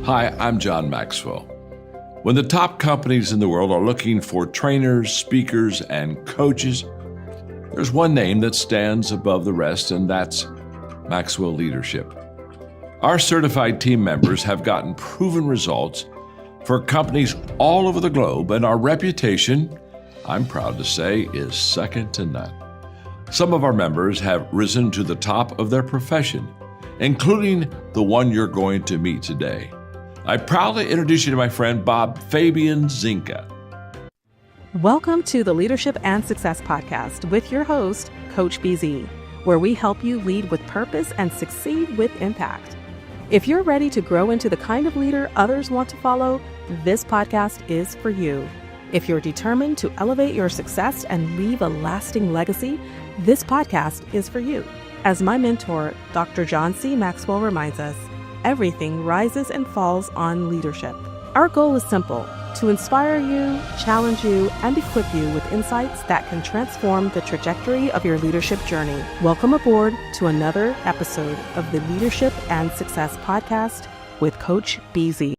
Hi, I'm John Maxwell. When the top companies in the world are looking for trainers, speakers, and coaches, there's one name that stands above the rest, and that's Maxwell Leadership. Our certified team members have gotten proven results for companies all over the globe, and our reputation, I'm proud to say, is second to none. Some of our members have risen to the top of their profession, including the one you're going to meet today. I proudly introduce you to my friend Bob Fabian Zinka. Welcome to the Leadership and Success Podcast with your host, Coach BZ, where we help you lead with purpose and succeed with impact. If you're ready to grow into the kind of leader others want to follow, this podcast is for you. If you're determined to elevate your success and leave a lasting legacy, this podcast is for you. As my mentor, Dr. John C. Maxwell reminds us, everything rises and falls on leadership. Our goal is simple: to inspire you, challenge you, and equip you with insights that can transform the trajectory of your leadership journey. Welcome aboard to another episode of the Leadership and Success Podcast with Coach BZ.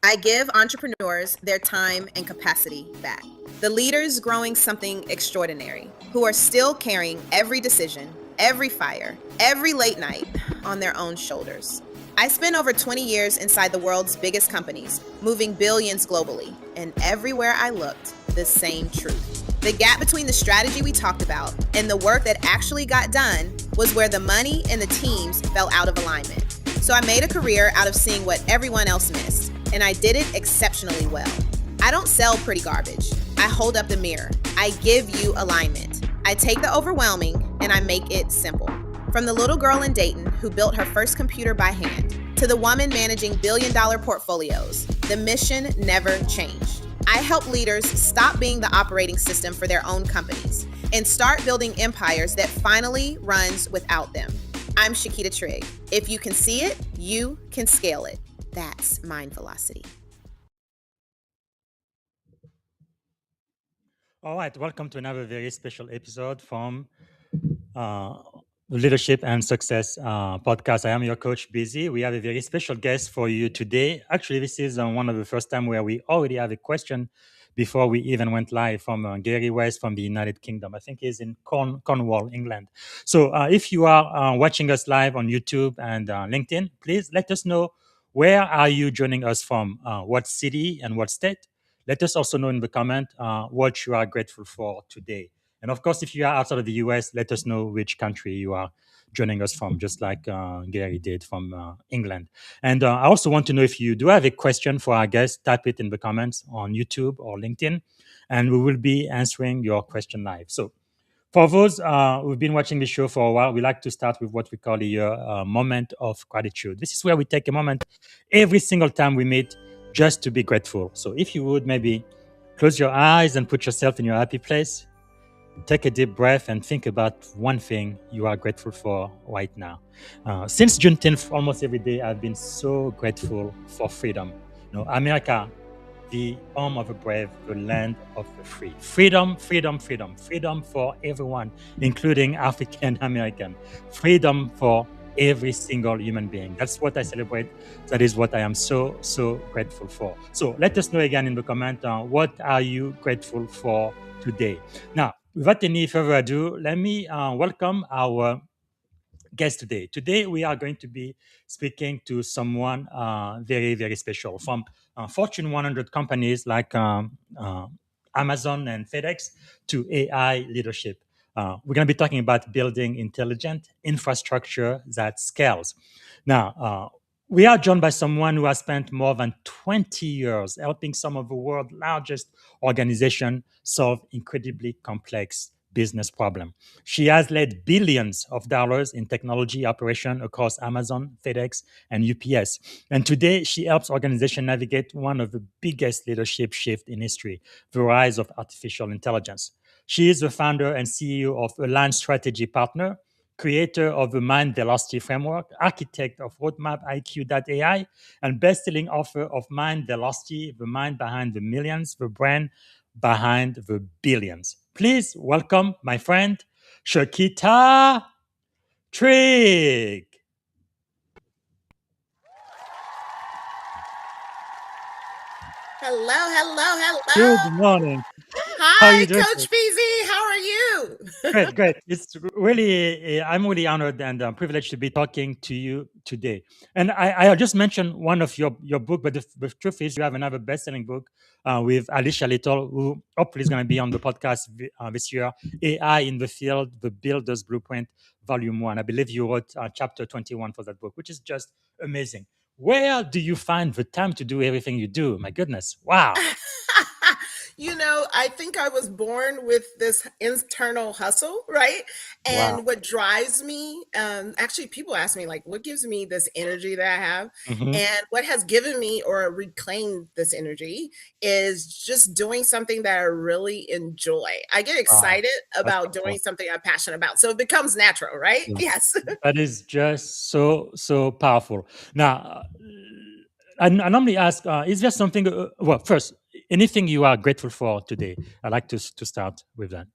I give entrepreneurs their time and capacity back. The leaders growing something extraordinary, who are still carrying every decision, every fire, every late night on their own shoulders. I spent over 20 years inside the world's biggest companies, moving billions globally, and everywhere I looked, the same truth. The gap between the strategy we talked about and the work that actually got done was where the money and the teams fell out of alignment. So I made a career out of seeing what everyone else missed, and I did it exceptionally well. I don't sell pretty garbage. I hold up the mirror. I give you alignment. I take the overwhelming and I make it simple. From the little girl in Dayton who built her first computer by hand to the woman managing billion-dollar portfolios, the mission never changed. I help leaders stop being the operating system for their own companies and start building empires that finally runs without them. I'm Shakita Trigg. If you can see it, you can scale it. That's mind velocity. All right, welcome to another very special episode from the Leadership and Success podcast. I am your coach, Busy. We have a very special guest for you today. Actually, this is one of the first time where we already have a question before we even went live from Gary West from the United Kingdom. I think he's in Cornwall, England. So if you are watching us live on YouTube and LinkedIn, please let us know where are you joining us from, what city and what state. Let us also know in the comment what you are grateful for today. And of course, if you are outside of the US, let us know which country you are joining us from, just like Gary did from England. And I also want to know if you do have a question for our guest, type it in the comments on YouTube or LinkedIn, and we will be answering your question live. So for those who've been watching the show for a while, we like to start with what we call a moment of gratitude. This is where we take a moment every single time we meet just to be grateful. So if you would maybe close your eyes and put yourself in your happy place, take a deep breath and think about one thing you are grateful for right now. Since Juneteenth, almost every day I've been so grateful for freedom. America, the home of the brave, the land of the free. Freedom, freedom, freedom. Freedom for everyone, including African American. Freedom for every single human being. That's what I celebrate. That is what I am so grateful for. So let us know again in the comment, what are you grateful for today? Now, without any further ado, let me welcome our guest today. Today, we are going to be speaking to someone very, very special from Fortune 100 companies like Amazon and FedEx to AI leadership. We're going to be talking about building intelligent infrastructure that scales. Now, we are joined by someone who has spent more than 20 years helping some of the world's largest organizations solve incredibly complex business problems. She has led billions of dollars in technology operation across Amazon, FedEx, and UPS. And today, she helps organizations navigate one of the biggest leadership shifts in history, the rise of artificial intelligence. She is the founder and CEO of Align Strategy Partner, creator of the Mind Velocity Framework, architect of RoadmapIQ.ai, and best-selling author of Mind Velocity, The Mind Behind the Millions, the Brand Behind the Billions. Please welcome my friend, Shakita Trigg. Hello, hello, Good hello. morning. How are Hi, you doing today? Coach BZ. How are you? Great, great. It's really, I'm really honored and privileged to be talking to you today. And I just mentioned one of your book, but the truth is you have another best-selling book with Alicia Little, who hopefully is going to be on the podcast this year, AI in the Field, The Builder's Blueprint, Volume 1. I believe you wrote chapter 21 for that book, which is just amazing. Where do you find the time to do everything you do? My goodness. Wow. I think I was born with this internal hustle, right? Wow. And what drives me, actually, people ask me, like, what gives me this energy that I have? Hmm. And what has given me or reclaimed this energy is just doing something that I really enjoy. I get Wow. excited That's about doing wonderful. something I'm passionate about. So it becomes natural, right? Yes, Yes. that is just so powerful. Now, I normally ask, is there something? Well, first, anything you are grateful for today? I like to start with that.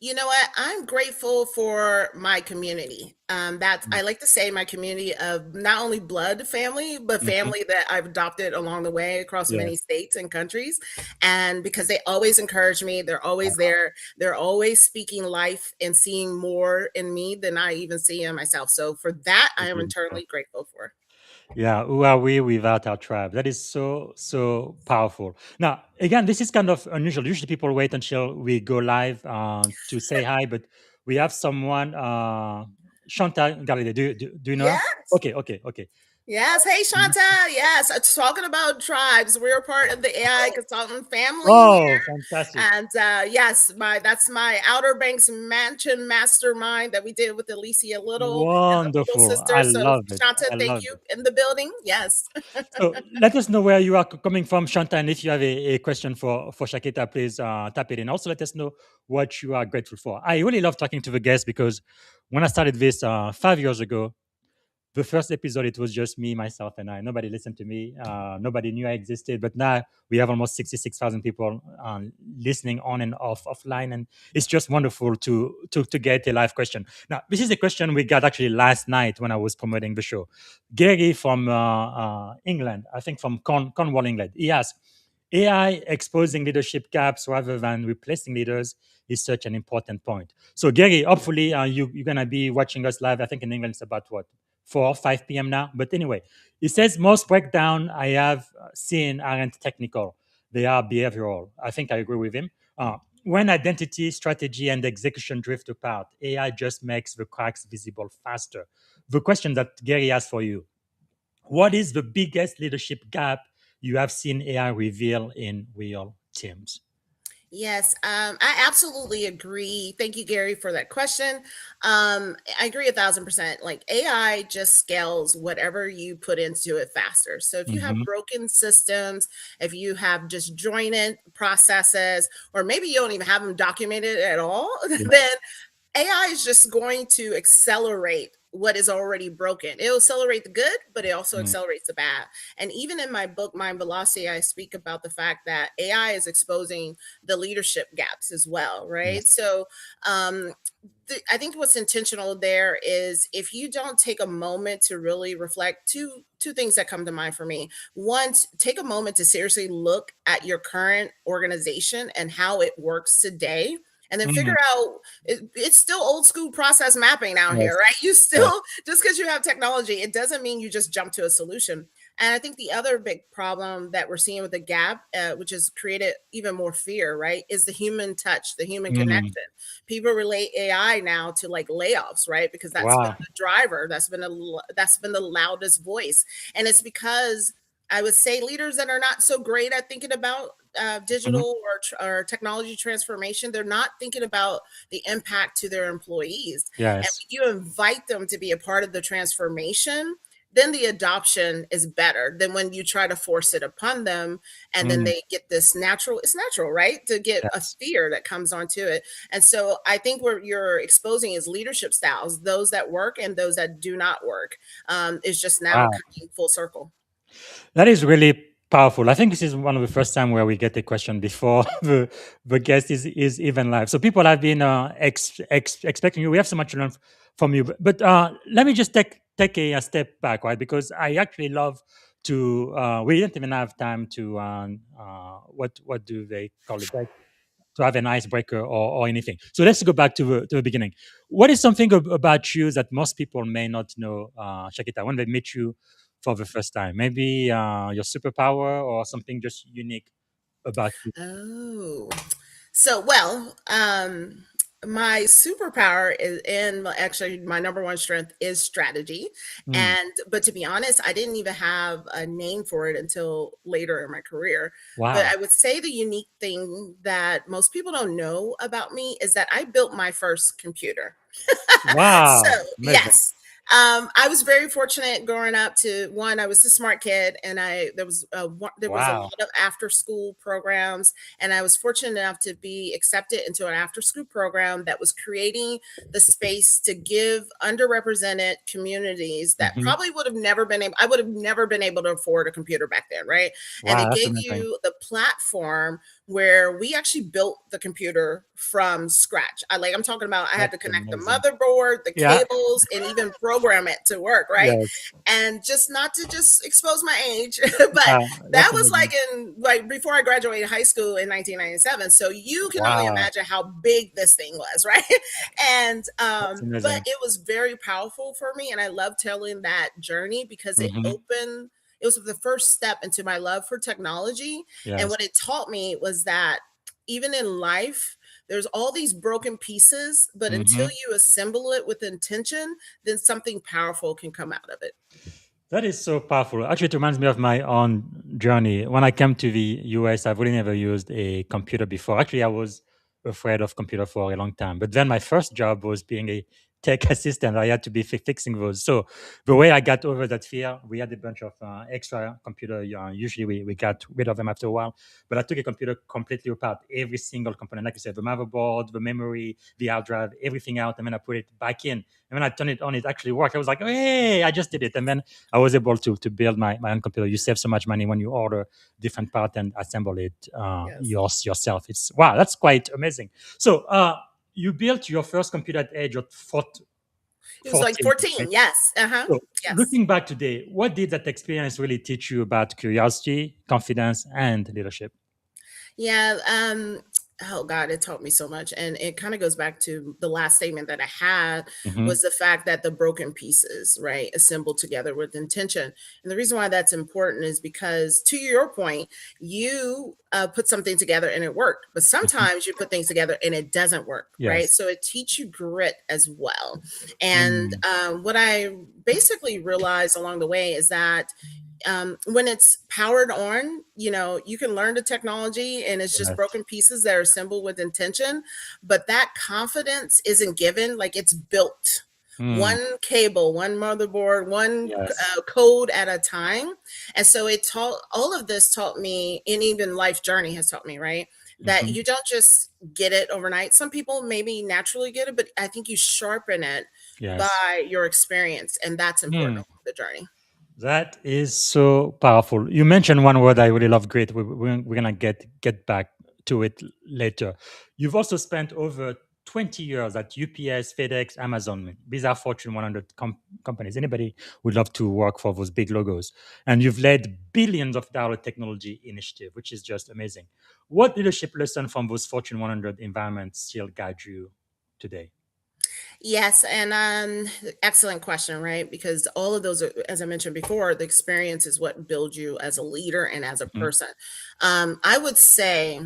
You know what? I'm grateful for my community. That's I like to say my community of not only blood family, but Mm-hmm. family that I've adopted along the way across Yeah. many states and countries. And because they always encourage me, they're always there. They're always speaking life and seeing more in me than I even see in myself. So for that, I am Beautiful. eternally grateful for. Yeah, who are we without our tribe? That is so powerful. Now, again, this is kind of unusual. Usually, people wait until we go live to say hi, but we have someone, Chantal Galide. Do you know her? Yes. Okay. Yes. Hey, Mhm. Shanta. Yes. Talking about tribes. We're part of the AI consultant family Oh, here. fantastic! And yes, that's my Outer Banks Mansion mastermind that we did with Alicia Little and the Little Wonderful. I Sisters. So, love it. Shanta, I thank love you it. in the building. Yes. So let us know where you are coming from, Shanta, and if you have a question for Shakita, please tap it in. Also, let us know what you are grateful for. I really love talking to the guests because when I started this 5 years ago, the first episode, it was just me, myself, and I. Nobody listened to me. Nobody knew I existed. But now we have almost 66,000 people listening on and offline. And it's just wonderful to get a live question. Now, this is a question we got actually last night when I was promoting the show. Gary from England, I think from Cornwall, England, he asked, AI exposing leadership gaps rather than replacing leaders is such an important point. So, Gary, hopefully you're going to be watching us live. I think in England it's about what? 4 or 5 p.m. now. But anyway, it says most breakdown I have seen aren't technical, they are behavioral. I think I agree with him. When identity, strategy, and execution drift apart, AI just makes the cracks visible faster. The question that Gary asked for you: what is the biggest leadership gap you have seen AI reveal in real teams? Yes, I absolutely agree. Thank you, Gary, for that question. I agree 1,000%. Like AI just scales whatever you put into it faster. So if you have Hmm. broken systems, if you have disjointed processes, or maybe you don't even have them documented at all, Yeah. then AI is just going to accelerate what is already broken. It'll accelerate the good, but it also Mm. accelerates the bad. And even in my book, Mind Velocity, I speak about the fact that AI is exposing the leadership gaps as well, right? Yes. So, um, I think what's intentional there is if you don't take a moment to really reflect, two things that come to mind for me. One, take a moment to seriously look at your current organization and how it works today, and then Mm. figure out it's still old school process mapping out here, Yes. right? You Yes. still, just because you have technology, it doesn't mean you just jump to a solution. And I think the other big problem that we're seeing with the gap, which has created even more fear, right, is the human touch, the human Mm. connection. People relate AI now to like layoffs, right? Because that's been Wow. the driver, that's been the loudest voice, and it's because I would say leaders that are not so great at thinking about Mhm. digital or technology transformation, they're not thinking about the impact to their employees. And Yes. when you invite them to be a part of the transformation, then the adoption is better than when you try to force it upon them, and then Mm. they get this natural, it's natural, right, to get a Yes. fear that comes onto it. And so I think what you're exposing is leadership styles, those that work and those that do not work, is just now Wow. coming full circle. That is really powerful. I think this is one of the first time where we get a question before the guest is even live. So people have been expecting you. We have so much to learn from you. But let me just take a step back, right? Because I actually love to we didn't even have time to what do they call it, like, to have an icebreaker or anything. So let's go back to the beginning. What is something about you that most people may not know, Shakita, when they meet you for the first time? Maybe your superpower or something just unique about you. Oh, so well, my superpower is, and actually my number one strength is strategy. Mm, And but to be honest, I didn't even have a name for it until later in my career. But wow. I would say the unique thing that most people don't know about me is that I built my first computer. So Wow. Amazing. yes, I was very fortunate growing up. To one, I was a smart kid, and there was a Wow. lot of after school programs, and I was fortunate enough to be accepted into an after school program that was creating the space to give underrepresented communities that Hmm. probably would have never been able. I would have never been able to afford a computer back then, right? And Wow, it that's gave amazing. you the platform where we actually built the computer from scratch. I'm talking about I had That's to connect the amazing. motherboard, the Yeah. cables, and even program it to work, right? Yes. And just not to just expose my age, but Yeah, that that's was amazing. like before I graduated high school in 1997. So you can only Wow, imagine how big this thing was, right? And that's but amazing. it was very powerful for me, and I love telling that journey because Hmm. it was the first step into my love for technology. And Yes. what it taught me was that even in life, there's all these broken pieces, but until Hmm. you assemble it with intention, then something powerful can come out of it. That is so powerful. Actually, it reminds me of my own journey. When I came to the US, I've really never used a computer before. Actually, I was afraid of computer for a long time. But then my first job was being a tech assistant. I had to be fixing those. So the way I got over that fear, we had a bunch of extra computer. Usually we got rid of them after a while. But I took a computer completely apart, every single component, like you said, the motherboard, the memory, the hard drive, everything out, and then I put it back in. And when I turned it on, it actually worked. I was like, oh, hey, I just did it. And then I was able to build my own computer. You save so much money when you order different part and assemble it Yes. yourself. It's wow, that's quite amazing. So you built your first computer at age of It was like 14, right? 14. Yes. Uh-huh. So Yes. looking back today, what did that experience really teach you about curiosity, confidence, and leadership? Yeah, oh God, it taught me so much. And it kind of goes back to the last statement that I had Hmm. was the fact that the broken pieces, right, assembled together with intention. And the reason why that's important is because, to your point, you put something together and it worked, but Hmm. sometimes you put things together and it doesn't work, right? Yes. So it teaches you grit as well. And Mm, what I basically realized along the way is that when it's powered on, you can learn the technology and it's just yes. broken pieces that are assembled with intention. But that confidence isn't given, like it's built Mm, one cable, one motherboard, one yes. code at a time. And so all of this taught me, and even life journey has taught me, right? That Hmm. you don't just get it overnight. Some people maybe naturally get it, but I think you sharpen it Yes. by your experience. And that's important Mm. along the journey. That is so powerful. You mentioned one word I really love. Great. We're gonna get back to it later. You've also spent over 20 years at UPS, FedEx, Amazon. These are Fortune 100 companies. Anybody would love to work for those big logos. And you've led billions of dollar technology initiative, which is just amazing. What leadership lesson from those Fortune 100 environments still guide you today? Yes, and excellent question, right? Because all of those, as I mentioned before, the experience is what builds you as a leader and as a Mhm. person. I would say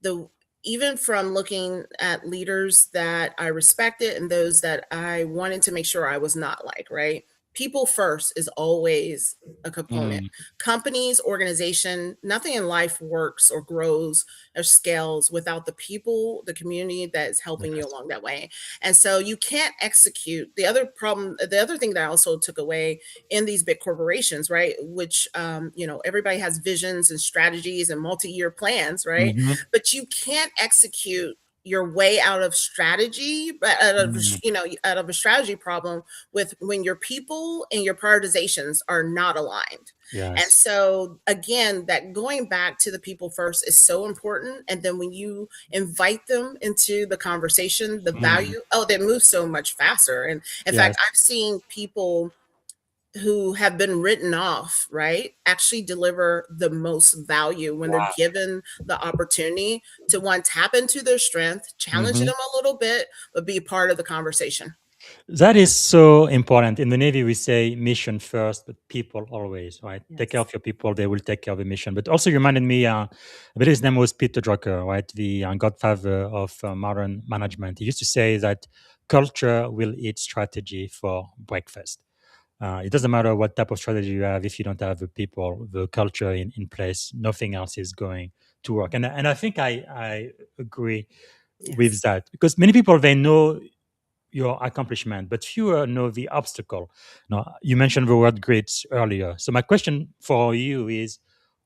the even from looking at leaders that I respected and those that I wanted to make sure I was not like, right? People first is always a component. Mm, Companies, organization, nothing in life works or grows or scales without the people, the community that is helping you yes. along that way. And so you can't execute. The other thing that I also took away in these big corporations, right? Which, everybody has visions and strategies and multi-year plans, right? Mhm. But you can't execute your way out of strategy, out of, Mm, out of a strategy problem with when your people and your prioritizations are not aligned. And yes. so again, that going back to the people first is so important. And then when you invite them into the conversation, the Mm, value, oh, they move so much faster. And in fact, yes. I've seen people who have been written off, right, actually deliver the most value when they're Wow. given the opportunity to one, tap into their strength, challenge them Mhm. a little bit, but be part of the conversation. That is so important. In the Navy, we say mission first, but people always, right? Take care Yes. of your people, they will take care of the mission. But also, you reminded me, I believe his name was Peter Drucker, right? The godfather of modern management. He used to say that culture will eat strategy for breakfast. It doesn't matter what type of strategy you have if you don't have the people, the culture in place, nothing else is going to work. And I think I agree with Yes. that because many people, they know your accomplishment, but fewer know the obstacle. Now, you mentioned the word grits earlier. So my question for you is,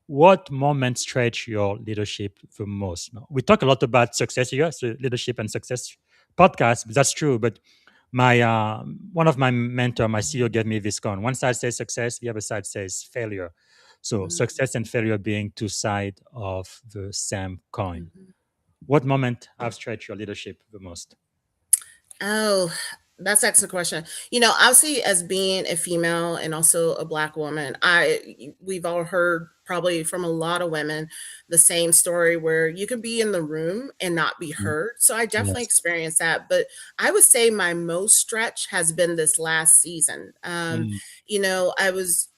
what moments stretch your leadership the most? Now, we talk a lot about success here, so leadership and success podcast. That's true, but my one of my mentor, my CEO, gave me this con. One side says success, the other side says failure. So Mhm. success and failure being two sides of the same coin. Mhm. What moment have stretched your leadership the most? Oh, that's an excellent question. Obviously, as being a female and also a Black woman, we've all heard probably from a lot of women the same story where you can be in the room and not be Mm. heard. So I definitely Yes. experienced that. But I would say my most stretch has been this last season. Mm. I was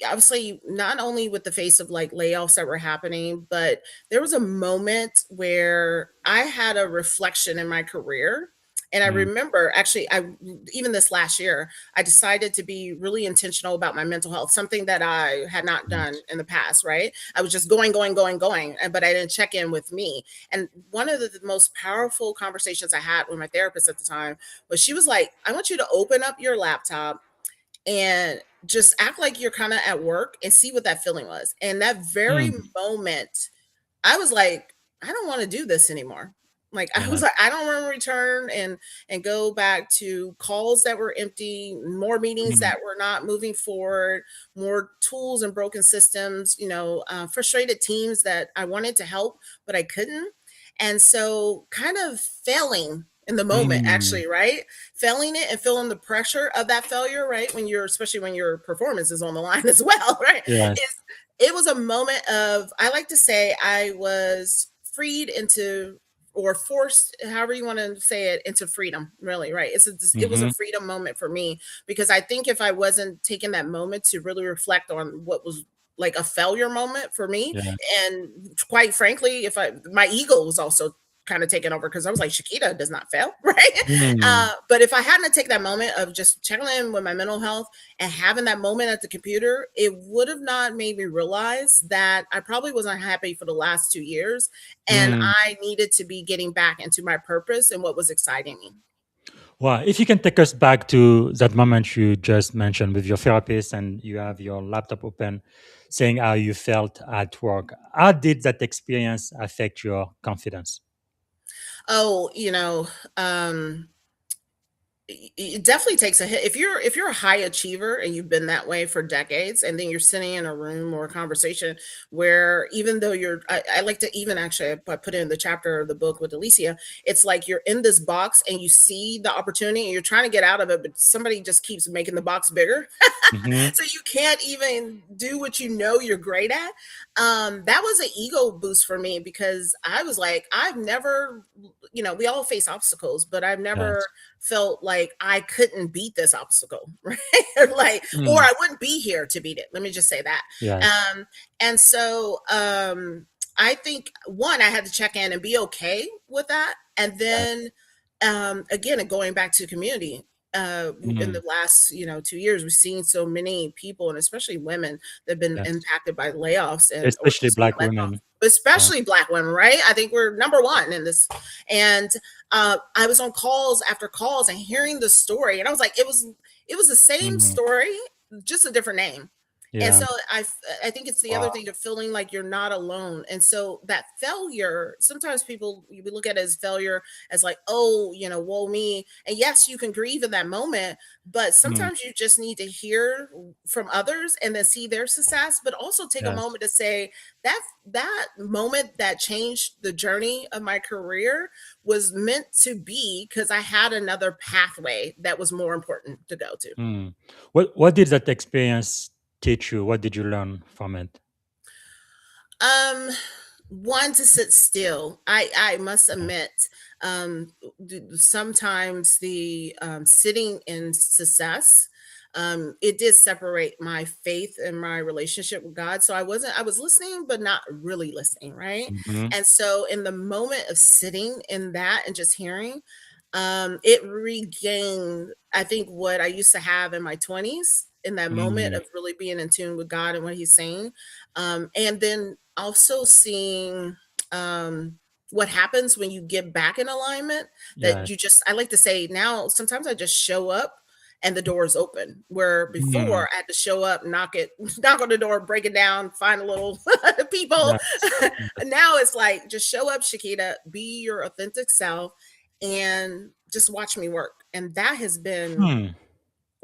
obviously not only with the face of like layoffs that were happening, but there was a moment where I had a reflection in my career. And I Mm. remember actually, I even this last year, I decided to be really intentional about my mental health, something that I had not done Yes. in the past, right? I was just going, going, going, going, but I didn't check in with me. And one of the most powerful conversations I had with my therapist at the time was she was like, I want you to open up your laptop and just act like you're kind of at work and see what that feeling was. And that very Mm. moment, I was like, I don't want to do this anymore. Like I was Yes. like, I don't want to return and go back to calls that were empty, more meetings Mm. that were not moving forward, more tools and broken systems. Frustrated teams that I wanted to help but I couldn't, and so kind of failing in the moment, Mm. actually, right? Failing it and feeling the pressure of that failure, right? Especially when your performance is on the line as well, right? Yes. It was a moment of, I like to say, I was freed into, or forced, however you want to say it, into freedom, really, right? It was a Mhm. freedom moment for me, because I think if I wasn't taking that moment to really reflect on what was like a failure moment for me, Yes. and quite frankly, if my ego was also kind of taken over, because I was like, Shakita does not fail, right? Mm. But if I hadn't taken that moment of just checking in with my mental health and having that moment at the computer, it would have not made me realize that I probably wasn't happy for the last 2 years. And Mm. I needed to be getting back into my purpose and what was exciting me. Wow. If you can take us back to that moment you just mentioned with your therapist and you have your laptop open saying how you felt at work, how did that experience affect your confidence? Oh, it definitely takes a hit if you're a high achiever and you've been that way for decades, and then you're sitting in a room or a conversation where, even though I like to, even actually, I put it in the chapter of the book with Alicia, it's like you're in this box and you see the opportunity and you're trying to get out of it, but somebody just keeps making the box bigger. Mhm. So you can't even do what you're great at. That was an ego boost for me, because I was like, I've never, we all face obstacles, but I've never Yes. felt like I couldn't beat this obstacle, right? Like, or Mm. I wouldn't be here to beat it. Let me just say that. Yes. And so I think, one, I had to check in and be okay with that. And Yes. then again, going back to community, in Mm. the last 2 years, we've seen so many people, and especially women, that have been Yes. impacted by layoffs and or Especially just being black let off, women. Yeah. especially Black women, right? I think we're number one in this. And I was on calls after calls and hearing the story, and I was like, it was the same Mm. story, just a different name. And Yeah. so I think it's the other Wow. thing of feeling like you're not alone. And so that failure, sometimes people we look at it as failure as like, oh, woe me. And yes, you can grieve in that moment, but Mm, sometimes you just need to hear from others and then see their success, but also take a yes. moment to say that moment that changed the journey of my career was meant to be because I had another pathway that was more important to go to. Mm. What did that experience teach you? What did you learn from it? Um, One, to sit still. I must Yeah. admit, sometimes the sitting in success, it did separate my faith and my relationship with God. So I was listening, but not really listening, right? Hmm. And so in the moment of sitting in that and just hearing, it regained, I think, what I used to have in my 20s in that moment Mm, of really being in tune with God and what He's saying. And then also seeing what happens when you get back in alignment, that yes. you just, I like to say now, sometimes I just show up and the door is open. Where Mm, before I had to show up, knock it, knock on the door, break it down, find a little people. yes. Yes. Now it's like, just show up, Shakita, be your authentic self, and just watch me work. And that has been Hmm.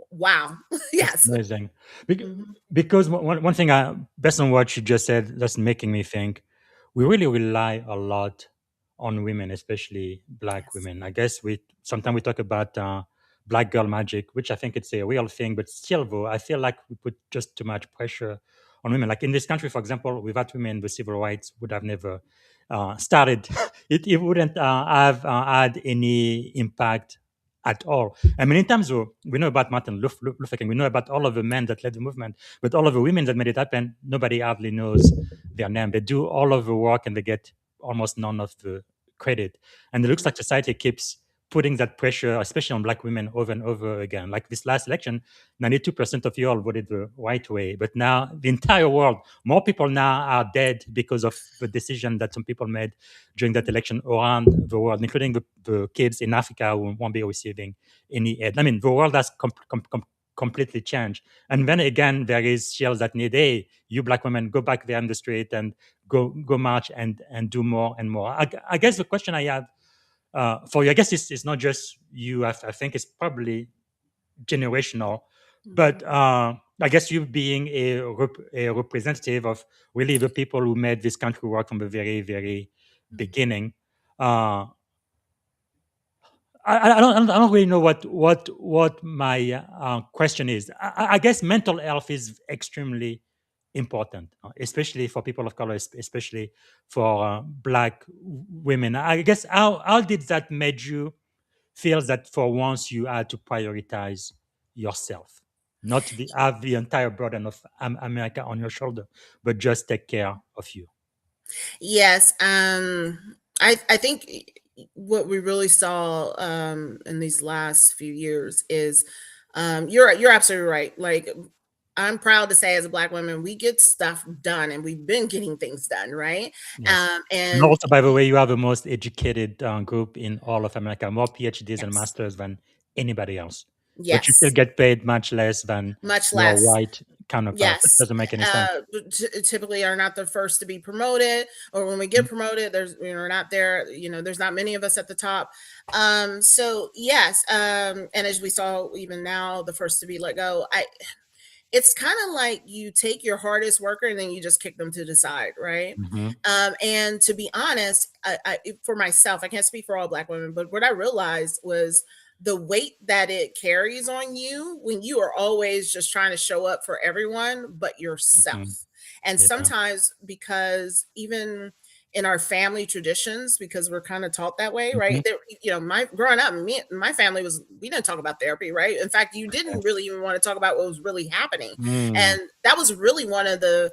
wow. That's Yes. amazing. Mhm. Because one thing, based on what you just said, that's making me think we really rely a lot on women, especially black Yes. women. I guess we sometimes we talk about black girl magic, which I think it's a real thing, but still, though, I feel like we put just too much pressure on women. Like in this country, for example, without women, the civil rights would have never started. It wouldn't have had any impact at all. I mean, in terms of, we know about Martin Luther King, we know about all of the men that led the movement, but all of the women that made it happen, nobody hardly knows their name. They do all of the work and they get almost none of the credit. And it looks like society keeps putting that pressure, especially on black women, over and over again. Like this last election, 92% of you all voted the right way. But now the entire world, more people now are dead because of the decision that some people made during that election around the world, including the kids in Africa who won't be receiving any aid. I mean, the world has completely changed. And then again, there is shells that need, hey, you black women, go back there on the street and go march and do more and more. I guess the question I have for you, I guess it's not just you. I think it's probably generational, but Mhm. I guess you being a representative of really the people who made this country work from the very beginning. Uh, I don't really know what my question is. I guess mental health is extremely important, especially for people of color, especially for black women. I guess how did that make you feel that for once you had to prioritize yourself, not have the entire burden of America on your shoulder, but just take care of you. Yes, I think what we really saw in these last few years is you're absolutely right. Like, I'm proud to say, as a black woman, we get stuff done, and we've been getting things done, right? Yes. And And also, by the way, you are the most educated group in all of America, more PhDs and yes, masters than anybody else. But you still yes, get paid much less than much your less. white counterparts. It Yes, doesn't make any sense. typically are not the first to be promoted, or when we get promoted, there's we're not there. There's not many of us at the top. So yes, and as we saw, even now, the first to be let go. It's kind of like you take your hardest worker and then you just kick them to the side, right? Mm-hmm. And to be honest, for myself, I can't speak for all black women, but what I realized was the weight that it carries on you when you are always just trying to show up for everyone but Mm-hmm. yourself. And Yeah. sometimes, because even in our family traditions, because we're kind of taught that way, Mm-hmm. right? There, my growing up, my family we didn't talk about therapy, right? In fact, you didn't Yes. really even want to talk about what was really happening. Mm. And that was really one of the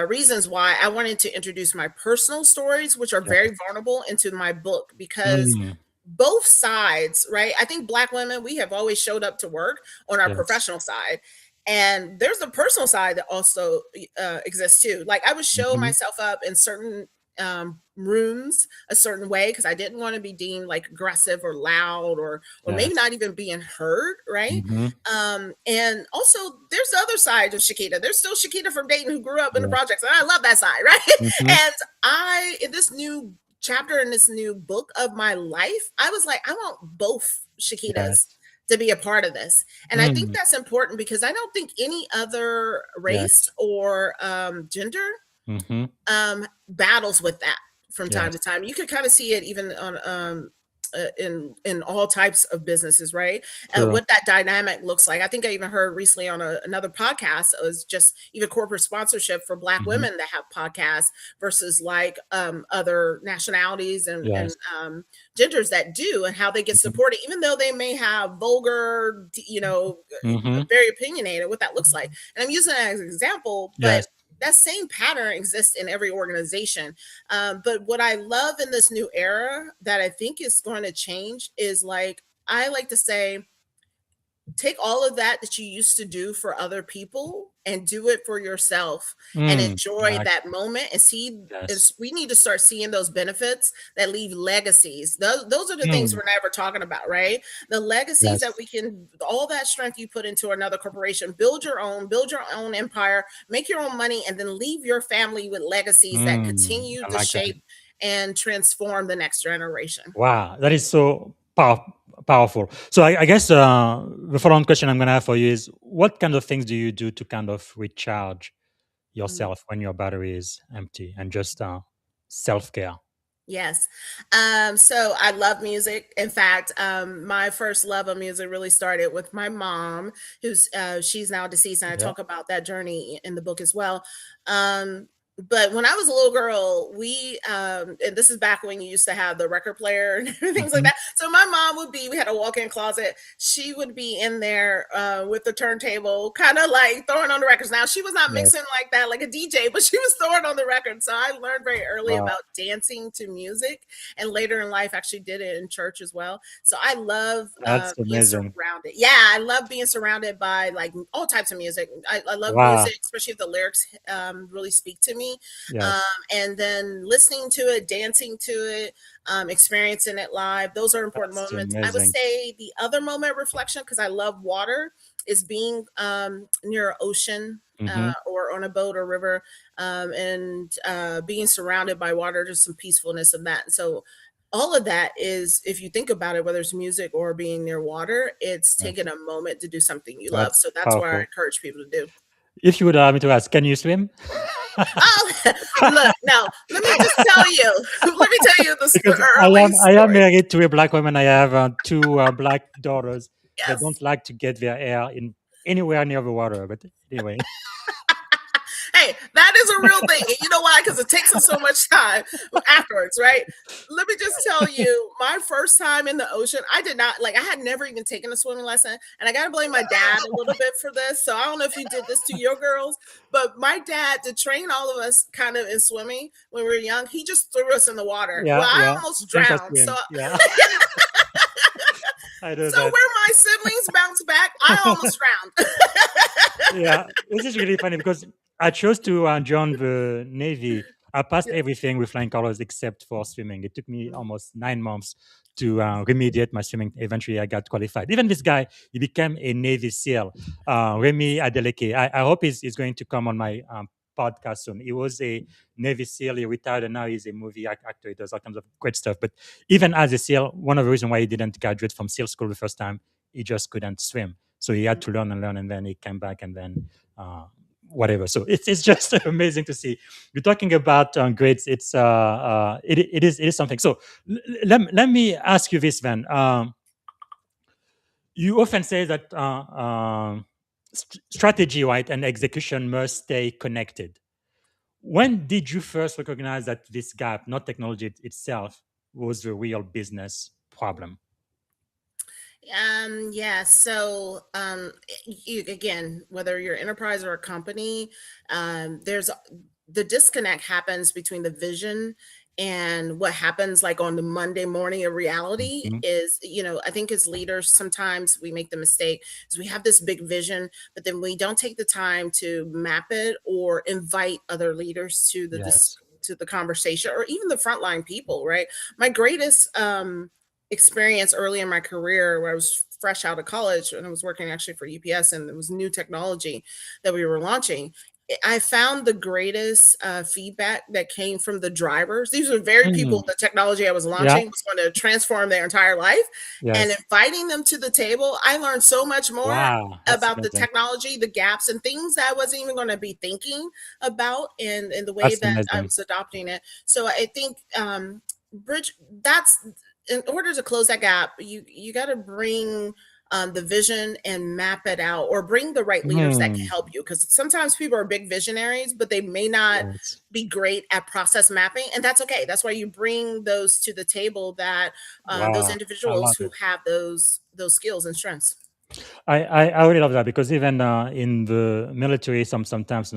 reasons why I wanted to introduce my personal stories, which are very Yes. vulnerable, into my book, because Mm. both sides, right? I think black women, we have always showed up to work on our Yes. professional side. And there's a personal side that also exists too. Like, I would show Mm-hmm. myself up in certain rooms a certain way because I didn't want to be deemed like aggressive or loud or maybe Yes. not even being heard, right? Mm-hmm. And also there's the other side of Shakita. There's still Shakita from Dayton who grew up in the Yes. projects, and I love that side, right? Mm-hmm. And I, in this new chapter in this new book of my life, I was like, I want both Shakitas Yes. to be a part of this. And I think Mm. that's important because I don't think any other race Yes. or gender Mm-hmm. battles with that from time to Yes. time. You could kind of see it even on in all types of businesses, right? True. What that dynamic looks like. I think I even heard recently on another podcast, it was just even corporate sponsorship for Black Mm-hmm. women that have podcasts versus like other nationalities and Yes. genders that do, and how they get Mm-hmm. supported, even though they may have vulgar, Mm-hmm. very opinionated, what that looks like. And I'm using that as an example, but Yes. that same pattern exists in every organization. But what I love in this new era that I think is going to change is like, I like to say, take all of that you used to do for other people and do it for yourself and Mm. enjoy Like, that moment and see. yes. We need to start seeing those benefits that leave legacies. Those are the things Mm. we're never talking about, right? The legacies that Yes. we can, all that strength you put into another corporation, build your own empire, make your own money, and then leave your family with legacies that Mm. continue I to like that. shape and transform the next generation. Wow, that is so powerful. So I guess the following question I'm going to have for you is, what kind of things do you do to kind of recharge Mm. yourself when your battery is empty and just self care? Yes. So I love music. In fact, my first love of music really started with my mom, who's she's now deceased, and I Yeah. talk about that journey in the book as well. But when I was a little girl, and this is back when you used to have the record player and things like Hmm. that. So my mom we had a walk-in closet. She would be in there with the turntable, kind of like throwing on the records. Now she was not Yes. mixing like that, like a DJ, but she was throwing on the record. So I learned very early Wow, about dancing to music, and later in life actually did it in church as well. So I love that's being amazing. surrounded. Yeah, I love being surrounded by like all types of music. I love Wow. music, especially if the lyrics really speak to me. um, Yes, and then listening to it, dancing to it, experiencing it live. Those are important that's moments. I would amazing. say the other moment reflection, because I love water, is being near an ocean Hmm. or on a boat or river, and being surrounded by water, just some peacefulness of that. So all of that is, if you think about it, whether it's music or being near water, it's taking Yes, a moment to do something you love. that's So that's what I powerful. encourage people to do. If you would allow me to ask, can you swim? Oh, look, now let me just tell you, let me tell you the Because early I am story. married to a black woman. I have two black daughters. They Yes. don't like to get their hair in anywhere near the water. But anyway, Hey, that is a real thing. And you know why? Because it takes us so much time afterwards, right? Let me just tell you, my first time in the ocean, I did not like, I had never even taken a swimming lesson. And I got to blame my dad a little bit for this. So I don't know if you did this to your girls, but my dad, to train all of us kind of in swimming when we were young, he just threw us in the water. Well, yeah, I yeah, almost sink or drowned. So, swim. Yeah, I do so that. where my siblings bounced back, I almost drowned. Yeah, this is really funny because I chose to join the Navy. I passed Yes. everything with flying colors except for swimming. It took me almost 9 months to remediate my swimming. Eventually, I got qualified. Even this guy, he became a Navy SEAL, Remy Adeleke. I hope he's going to come on my podcast soon. He was a Navy SEAL. He retired, and now he's a movie actor. He does all kinds of great stuff. But even as a SEAL, one of the reasons why he didn't graduate from SEAL school the first time, he just couldn't swim. So he had to learn, and then he came back, and then whatever. So it's just amazing to see. You're talking about grades. It is something. So let me ask you this then. You often say that strategy, right, and execution must stay connected. When did you first recognize that this gap, not technology itself, was the real business problem? Yeah, so again, whether you're enterprise or a company, there's the disconnect happens between the vision and what happens like on the Monday morning of reality Mhm. is, I think as leaders, sometimes we make the mistake is we have this big vision, but then we don't take the time to map it or invite other leaders to the Yes. to the conversation, or even the frontline people, right? My greatest experience early in my career, where I was fresh out of college and I was working actually for UPS, and it was new technology that we were launching. I found the greatest feedback that came from the drivers. These are very people Mm. the technology I was Yeah. launching was going to transform their entire life. And Yes. inviting them to the table, I learned so much more Wow. That's about the amazing. technology, the gaps, and things that I wasn't even going to be thinking about in the way That's that I amazing. was adopting it. So I think Bridge, that's in order to close that gap, you got to bring the vision and map it out, or bring the right leaders that can Mm. help you. Because sometimes people are big visionaries, but they may not Yes. be great at process mapping, and that's okay. That's why you bring those to the table, that those Wow. I individuals love who it. have those skills and strengths. I really love that, because even in the military, sometimes,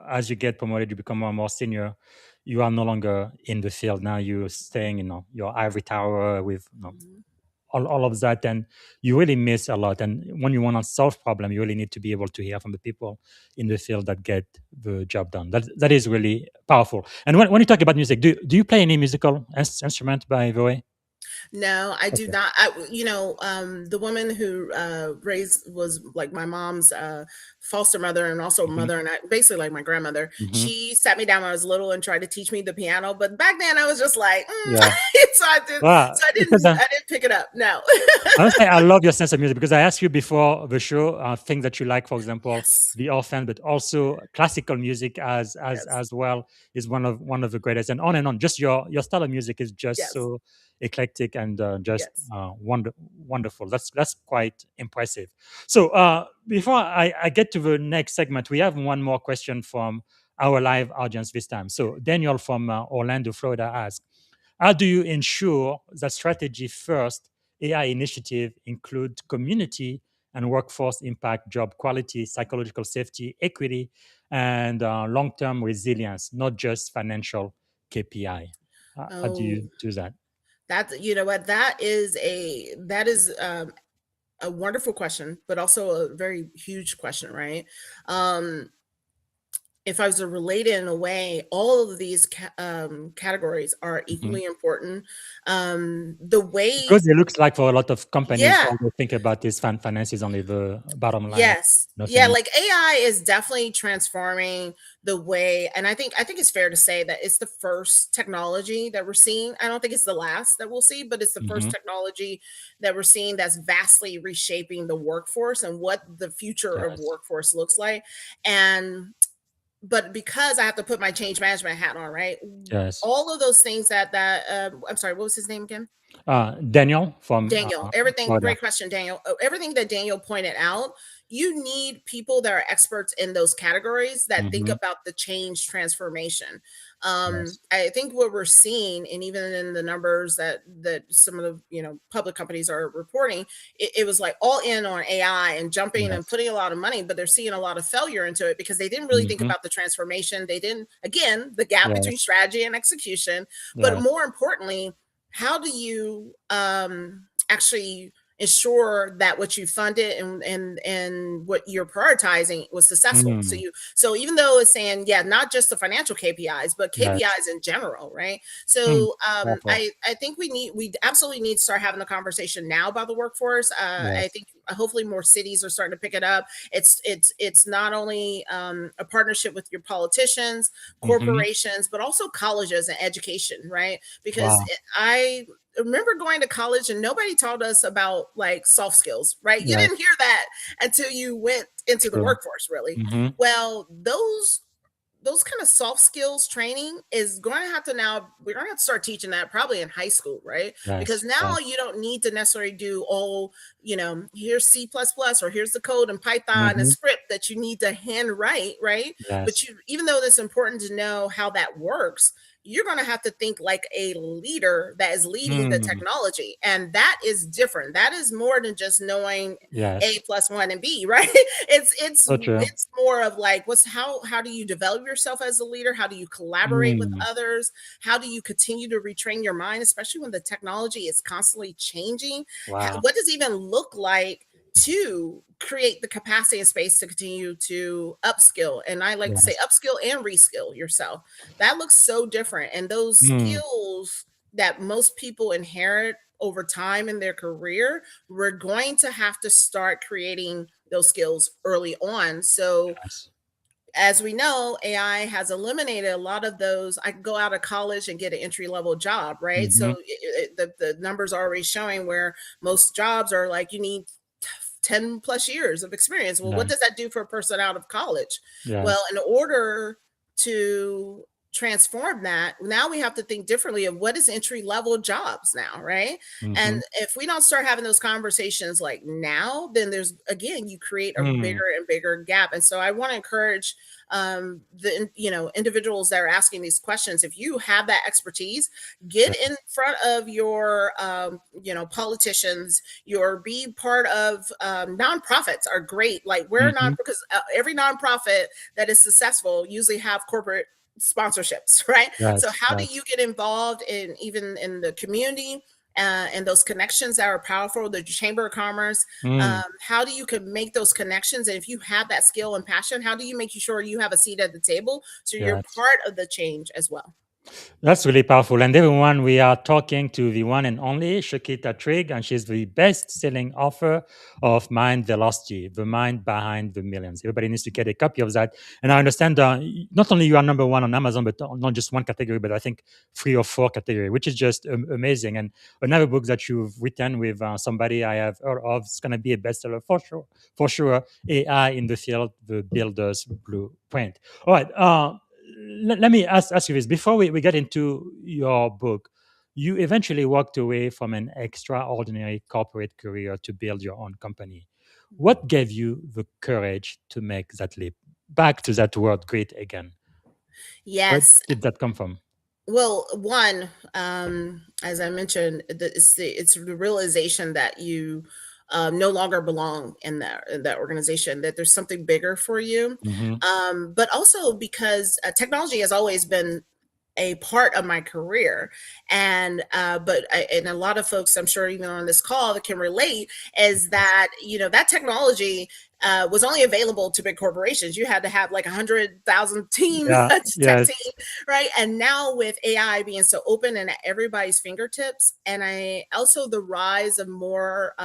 as you get promoted, you become more and more senior. You are no longer in the field. Now you're staying, your ivory tower with, Mhm. all of that, and you really miss a lot. And when you want to solve problem, you really need to be able to hear from the people in the field that get the job done. That is really powerful. And when you talk about music, do you play any musical instrument, by the way? No, I do Okay. not. The woman who raised was like my mom's foster mother, and also Hmm. mother, and basically like my grandmother. Hmm. She sat me down when I was little and tried to teach me the piano, but back then I was just like, Yeah. so I did. Wow. So Because I didn't pick it up. No. honestly, I love your sense of music, because I asked you before the show things that you like, for example, Yes. The Orphan, but also classical music Yes. as well is one of the greatest, and on and on. Just your style of music is just Yes. so eclectic and just Yes. wonderful. That's quite impressive. So before I get to the next segment, we have one more question from our live audience this time. So Daniel from Orlando, Florida asks, how do you ensure that strategy first AI initiative include community and workforce impact, job quality, psychological safety, equity, and long-term resilience, not just financial KPI? How do Oh, you do that? that you know what that is a wonderful question, but also a very huge question, right? Um, if I was to relate it in a way, all of these categories are Mhm. equally important. The way, Because it looks like for a lot of companies, yeah, all they think about is finance is only the bottom line, yes. Yeah, nothing. like AI is definitely transforming the way, and I think it's fair to say that it's the first technology that we're seeing. I don't think it's the last that we'll see, but it's the first Hmm. technology that we're seeing that's vastly reshaping the workforce and what the future of Yes. workforce looks like. And but because I have to put my change management hat on, right? Yes. All of those things that I'm sorry, what was his name again? Daniel from Daniel, everything, Florida. great question, Daniel. Everything that Daniel pointed out, you need people that are experts in those categories that think Hmm. about the change transformation. Yes. I think what we're seeing, and even in the numbers that some of the public companies are reporting, it was like all in on AI and jumping and Yes. putting a lot of money, but they're seeing a lot of failure into it because they didn't really think Hmm. about the transformation. They didn't, again, the gap between Yes. strategy and execution. But Yes. more importantly, how do you actually ensure that what you funded and what you're prioritizing was successful? So Mm. you so even though it's saying, yeah, not just the financial KPIs, but Yes. KPIs in general, right? Mm. So Powerful. I think we absolutely need to start having a conversation now about the workforce. I Yes. think hopefully more cities are starting to pick it up. It's not only a partnership with your politicians, Hmm. corporations, but also colleges and education, right? Because Wow. I remember going to college and nobody taught us about like soft skills, right? You Yes. didn't hear that until you went into the True. workforce, really. Hmm. Well, those kind of soft skills training is going to have to now we're going to have to start teaching that probably in high school, right? Because Yes. now Yes. you don't need to necessarily do all, here's C++ or here's the code in Python and Hmm. script that you need to hand write, right? But Yes. you, even though it's important to know how that works, you're going to have to think like a leader that is leading the Mm. technology, and that is different. That is more than just knowing Yes. A plus one and B, right? So true. It's more of like how do you develop yourself as a leader? How do you collaborate with Mm. others? How do you continue to retrain your mind, especially when the technology is constantly changing? Wow. What does it even look like to create the capacity and space to continue to upskill. And I like to say Yes. upskill and reskill yourself. That looks so different. And those Mm, skills that most people inherit over time in their career, we're going to have to start creating those skills early on. So yes. as we know, AI has eliminated a lot of those. I can go out of college and get an entry level job, right? So Hmm. the numbers are already showing where most jobs are like you need 10 plus years of experience. Well, what Yes. does that do for a person out of college? Well, Yes. in order to transform that, now we have to think differently of what is entry level jobs now, right? Hmm. And if we don't start having those conversations like now, then there's again, you create a Mm, bigger and bigger gap. And so I want to encourage the individuals that are asking these questions. If you have that expertise, get yes. in front of your politicians, your be part of nonprofits are great. Like we're not Hmm. because every nonprofit that is successful usually have corporate sponsorships, right? So Yes. how do Yes. you get involved in even in the community and those connections that are powerful, the chamber of commerce? Mm, How do you can make those connections? And if you have that skill and passion, how do you make sure you have a seat at the table so you're yes. part of the change as well? That's really powerful. And everyone, we are talking to the one and only Shakita Trigg, and she's the best-selling author of Mind Velocity, The Mind Behind the Millions. Everybody needs to get a copy of that. And I understand not only you are number one on Amazon, but not just one category, but I think 3 or 4 category, which is just amazing. And another book that you've written with somebody I have heard of, it's going to be a bestseller for sure. For sure, AI in the field, the builder's blueprint. All right. Let me ask you this before we get into your book. You eventually walked away from an extraordinary corporate career to build your own company. What gave you the courage to make that leap back to that word great again? Where Yes. did that come from? Well, one, as I mentioned, it's the realization that you no longer belong in that organization. That there's something bigger for you, Hmm. but also because technology has always been a part of my career. And and a lot of folks, I'm sure even on this call that can relate, is that that technology was only available to big corporations. You had to have like 100,000 team Yeah. tech Yes. team, right? And now with AI being so open and at everybody's fingertips, and I also the rise of more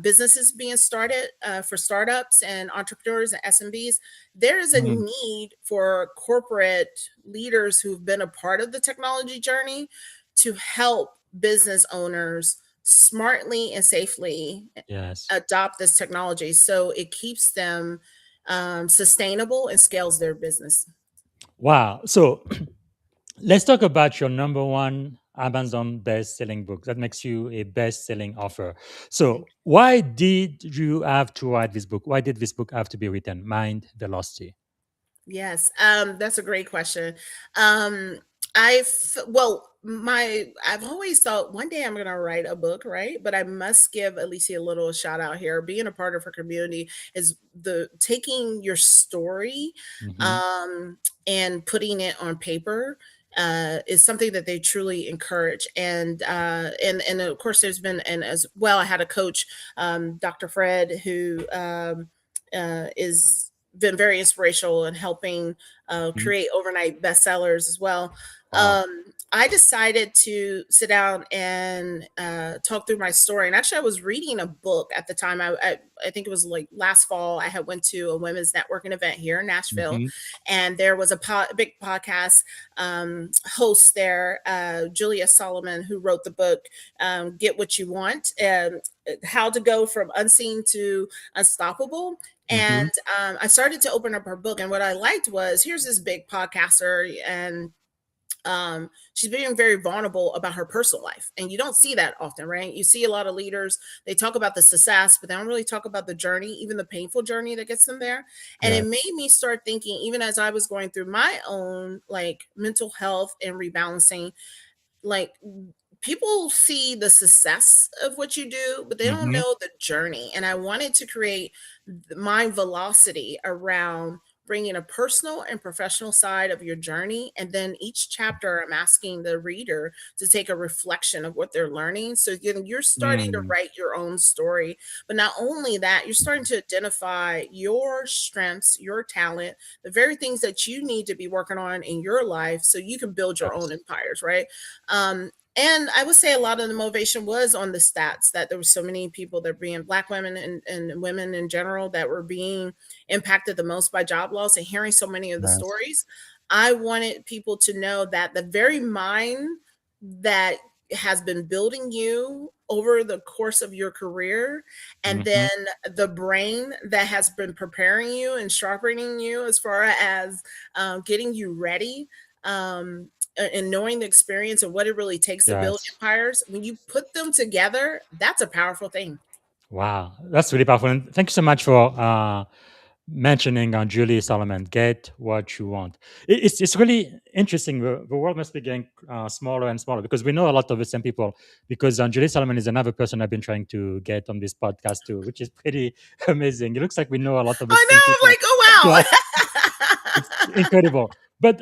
businesses being started for startups and entrepreneurs and SMBs, there is a Mm, need for corporate leaders who've been a part of the technology journey to help business owners smartly and safely yes. adopt this technology so it keeps them sustainable and scales their business. Wow. So let's talk about your number one Amazon best-selling book that makes you a best-selling author. So, why did you have to write this book? Why did this book have to be written? Mind Velocity. Yes, that's a great question. Um, I've always thought one day I'm going to write a book, right? But I must give Alicia a little shout out here. Being a part of her community is the taking your story, Hmm. um, and putting it on paper. Is something that they truly encourage, and of course, there's been and as well. I had a coach, Dr. Fred, who is been very inspirational in helping create overnight bestsellers as well. Wow. I decided to sit down and talk through my story. And actually, I was reading a book at the time. I think it was like last fall. I had went to a women's networking event here in Nashville, Hmm. and there was a big podcast host there, Julia Solomon, who wrote the book "Get What You Want." And how to go from unseen to unstoppable. Hmm. And I started to open up her book. And what I liked was here's this big podcaster, and she's being very vulnerable about her personal life. And you don't see that often, right? You see a lot of leaders, they talk about the success, but they don't really talk about the journey, even the painful journey that gets them there. And it Yes. made me start thinking, even as I was going through my own like mental health and rebalancing, like people see the success of what you do, but they don't Hmm. know the journey. And I wanted to create my velocity around bringing a personal and professional side of your journey. And then each chapter, I'm asking the reader to take a reflection of what they're learning. So you're starting to Mm, write your own story. But not only that, you're starting to identify your strengths, your talent, the very things that you need to be working on in your life so you can build your own yes. empires, right? And I would say a lot of the motivation was on the stats that there were so many people that were being Black women and women in general that were being impacted the most by job loss, and hearing so many of the Yes. stories. I wanted people to know that the very mind that has been building you over the course of your career, and Mhm. then the brain that has been preparing you and sharpening you as far as getting you ready, and knowing the experience and what it really takes to build Yes. empires, when you put them together, that's a powerful thing. Wow, that's really powerful. And thank you so much for mentioning Julie Solomon. Get what you want. It's really interesting. The world must be getting smaller and smaller because we know a lot of the same people. Because Julie Solomon is another person I've been trying to get on this podcast too, which is pretty amazing. It looks like we know a lot of the I same know, people. like, oh Yeah, wow. it's incredible. But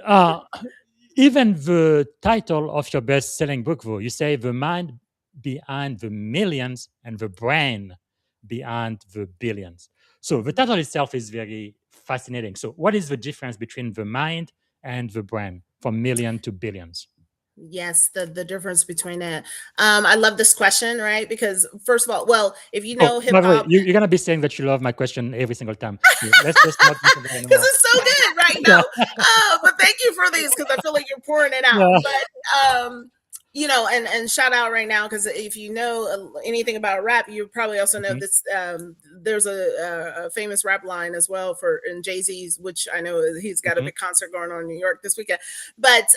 even the title of your best-selling book, though, you say the mind behind the millions and the brain behind the billions. So the title itself is very fascinating. So what is the difference between the mind and the brain from million to billions? Yes, the difference between that. I love this question, right? Because first of all, well, if you Oh, know hip by the way, hop, you're gonna be saying that you love my question every single time. So let's just not mention that because anymore. it's so good, right? Yeah, No, but thank you for these because I feel like you're pouring it out. yeah. But and shout out right now because if you know anything about rap, you probably also know Mhm, this. There's a famous rap line as well for in Jay-Z's, which I know he's got a mhm. big concert going on in New York this weekend. But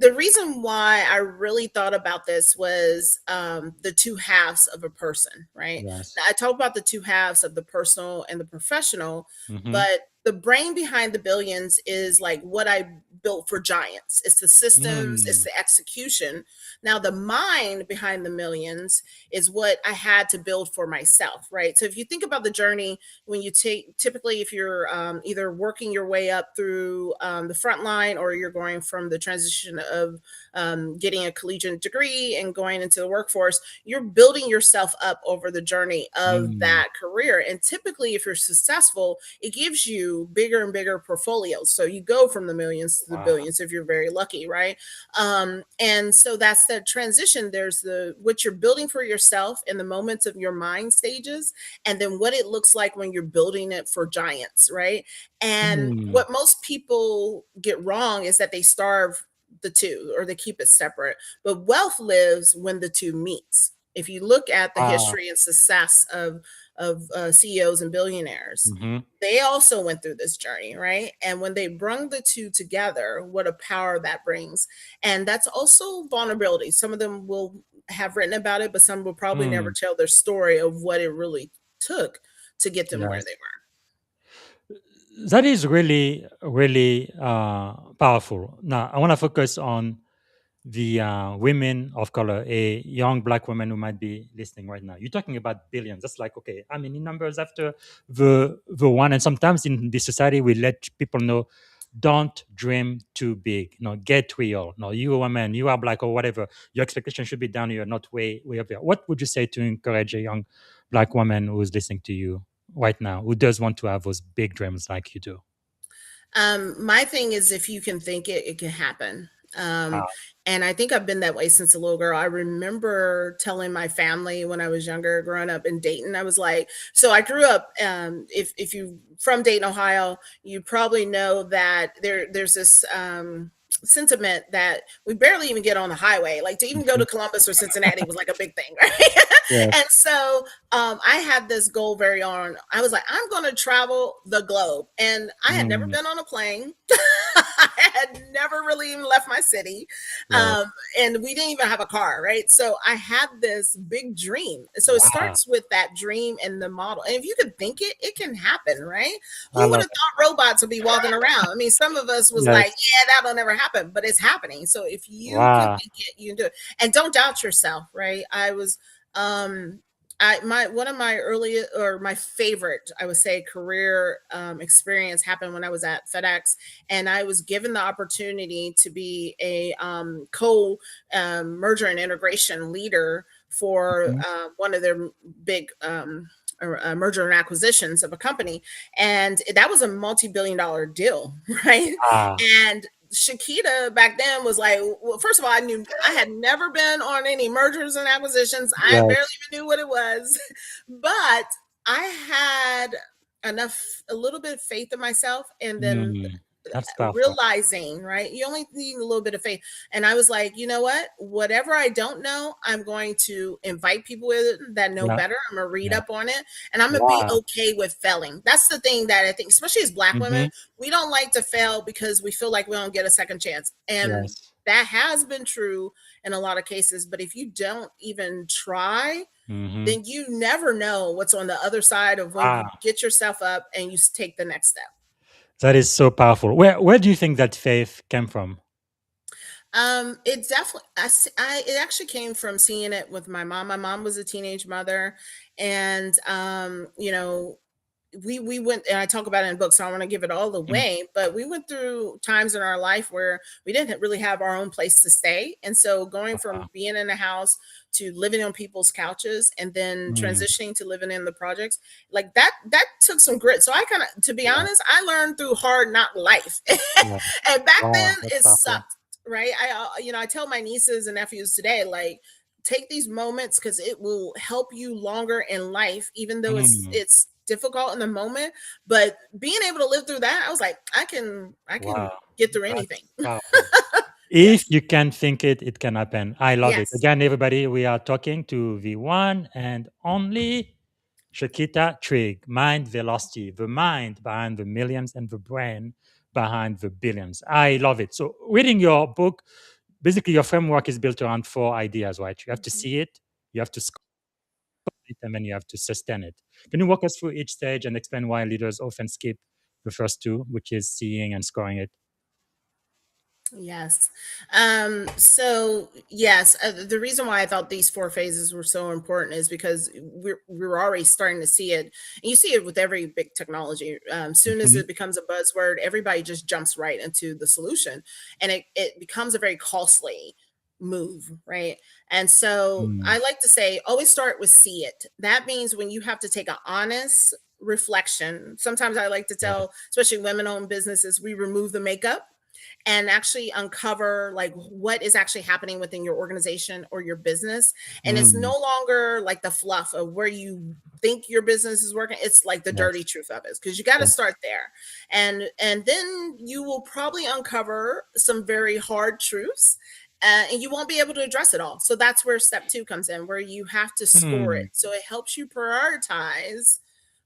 the reason why I really thought about this was the two halves of a person, right? Yes. Now, I talk about the two halves of the personal and the professional, Mhm. but the brain behind the billions is like what I built for giants. It's the systems, it's Mm. the execution. Now, the mind behind the millions is what I had to build for myself, right? So if you think about the journey, when you take typically if you're either working your way up through the front line, or you're going from the transition of getting a collegiate degree and going into the workforce, you're building yourself up over the journey of Mm. that career. And typically, if you're successful, it gives you bigger and bigger portfolios. So you go from the millions to the Wow. billions if you're very lucky, right? And so that's the transition. There's the what you're building for yourself in the moments of your mind stages, and then what it looks like when you're building it for giants, right? And Mm. what most people get wrong is that they starve the two, or they keep it separate. But wealth lives when the two meets. If you look at the Wow. history and success of CEOs and billionaires, Mhm. they also went through this journey, right? And when they brung the two together, what a power that brings. And that's also vulnerability. Some of them will have written about it, but some will probably never Mm. tell their story of what it really took to get them where Yes. they were. That is really, really powerful. Now, I want to focus on the women of color, a young black woman who might be listening right now. You're talking about billions. That's like, okay, how many numbers after the one? And sometimes in this society, we let people know, don't dream too big. No, get real. No, you are a woman, you are black or whatever. Your expectation should be down here, not way up there. What would you say to encourage a young black woman who's listening to you right now, who does want to have those big dreams like you do? My thing is, if you can think it, it can happen. Um, Wow. and I think I've been that way since a little girl. I remember telling my family when I was younger, growing up in Dayton, I was like, so I grew up, if you from Dayton, Ohio, you probably know that there's this, sentiment that we barely even get on the highway. Like to even go Mhm. to Columbus or Cincinnati was like a big thing, right? Yes. And so I had this goal very on. I was like, I'm going to travel the globe. And I had never Mm. been on a plane. I had never really even left my city. Yes. And we didn't even have a car, right? So I had this big dream. So it Wow. starts with that dream and the model. And if you could think it, it can happen, right? I Who would love have it. thought robots would be walking around? I mean, some of us was like, Yes. yeah, that'll never happen, but it's happening. So if you can Wow. think it, you can do it. And don't doubt yourself, right? I was um my one of my early or my favorite, I would say, career experience happened when I was at FedEx, and I was given the opportunity to be a co merger and integration leader for Mhm. one of their big merger and acquisitions of a company, and that was a multi-billion-dollar deal, right? Ah, And Shakita back then was like, well, first of all, I knew I had never been on any mergers and acquisitions. I barely yes. even knew what it was, but I had a little bit of faith in myself, and then Mm, that's powerful. realizing, right? You only need a little bit of faith. And I was like, you know what? Whatever I don't know, I'm going to invite people with that know Yeah, better. I'm gonna read yeah. up on it, and I'm gonna be Wow. okay with failing. That's the thing that I think, especially as Black women, Hmm. we don't like to fail because we feel like we don't get a second chance. And Yes. that has been true in a lot of cases. But if you don't even try, Hmm. then you never know what's on the other side of when you Wow. get yourself up and you take the next step. That is so powerful. Where do you think that faith came from? It definitely, it actually came from seeing it with my mom. My mom was a teenage mother, and we went, and I talk about it in books, so I want to give it all Mm. away, but we went through times in our life where we didn't really have our own place to stay. And so going Uh, from being in a house to living on people's couches and then mm, transitioning to living in the projects, like that took some grit. So I kind of, to be yeah, honest, I learned through hard knock life. yeah. And back then Wow, that's it powerful. sucked, right? I tell my nieces and nephews today, like, take these moments because it will help you longer in life, even though Mm, it's difficult in the moment. But being able to live through that, I was like, I can wow, get through anything. that's powerful. If Yes. you can think it, it can happen. I love it. Yes. Again, everybody, we are talking to the one and only Shakita Trigg, Mind Velocity, the mind behind the millions and the brain behind the billions. I love it. So, reading your book, basically, your framework is built around four ideas, right? You have to Mhm. see it, you have to score it, and then you have to sustain it. Can you walk us through each stage and explain why leaders often skip the first two, which is seeing and scoring it? Yes. So yes, the reason why I thought these four phases were so important is because we're already starting to see it, and you see it with every big technology. Soon as Mhm. it becomes a buzzword, everybody just jumps right into the solution, and it becomes a very costly move, right? And so Mm, I like to say, always start with see it. That means when you have to take an honest reflection. Sometimes I like to yes. tell, especially women-owned businesses, we remove the makeup and actually uncover like what is actually happening within your organization or your business. And it's no Mm, longer like the fluff of where you think your business is working. It's like the dirty yes. truth of it, because you got to Yes. start there. And then you will probably uncover some very hard truths, and you won't be able to address it all. So that's where step two comes in, where you have to score it. Hmm. So it helps you prioritize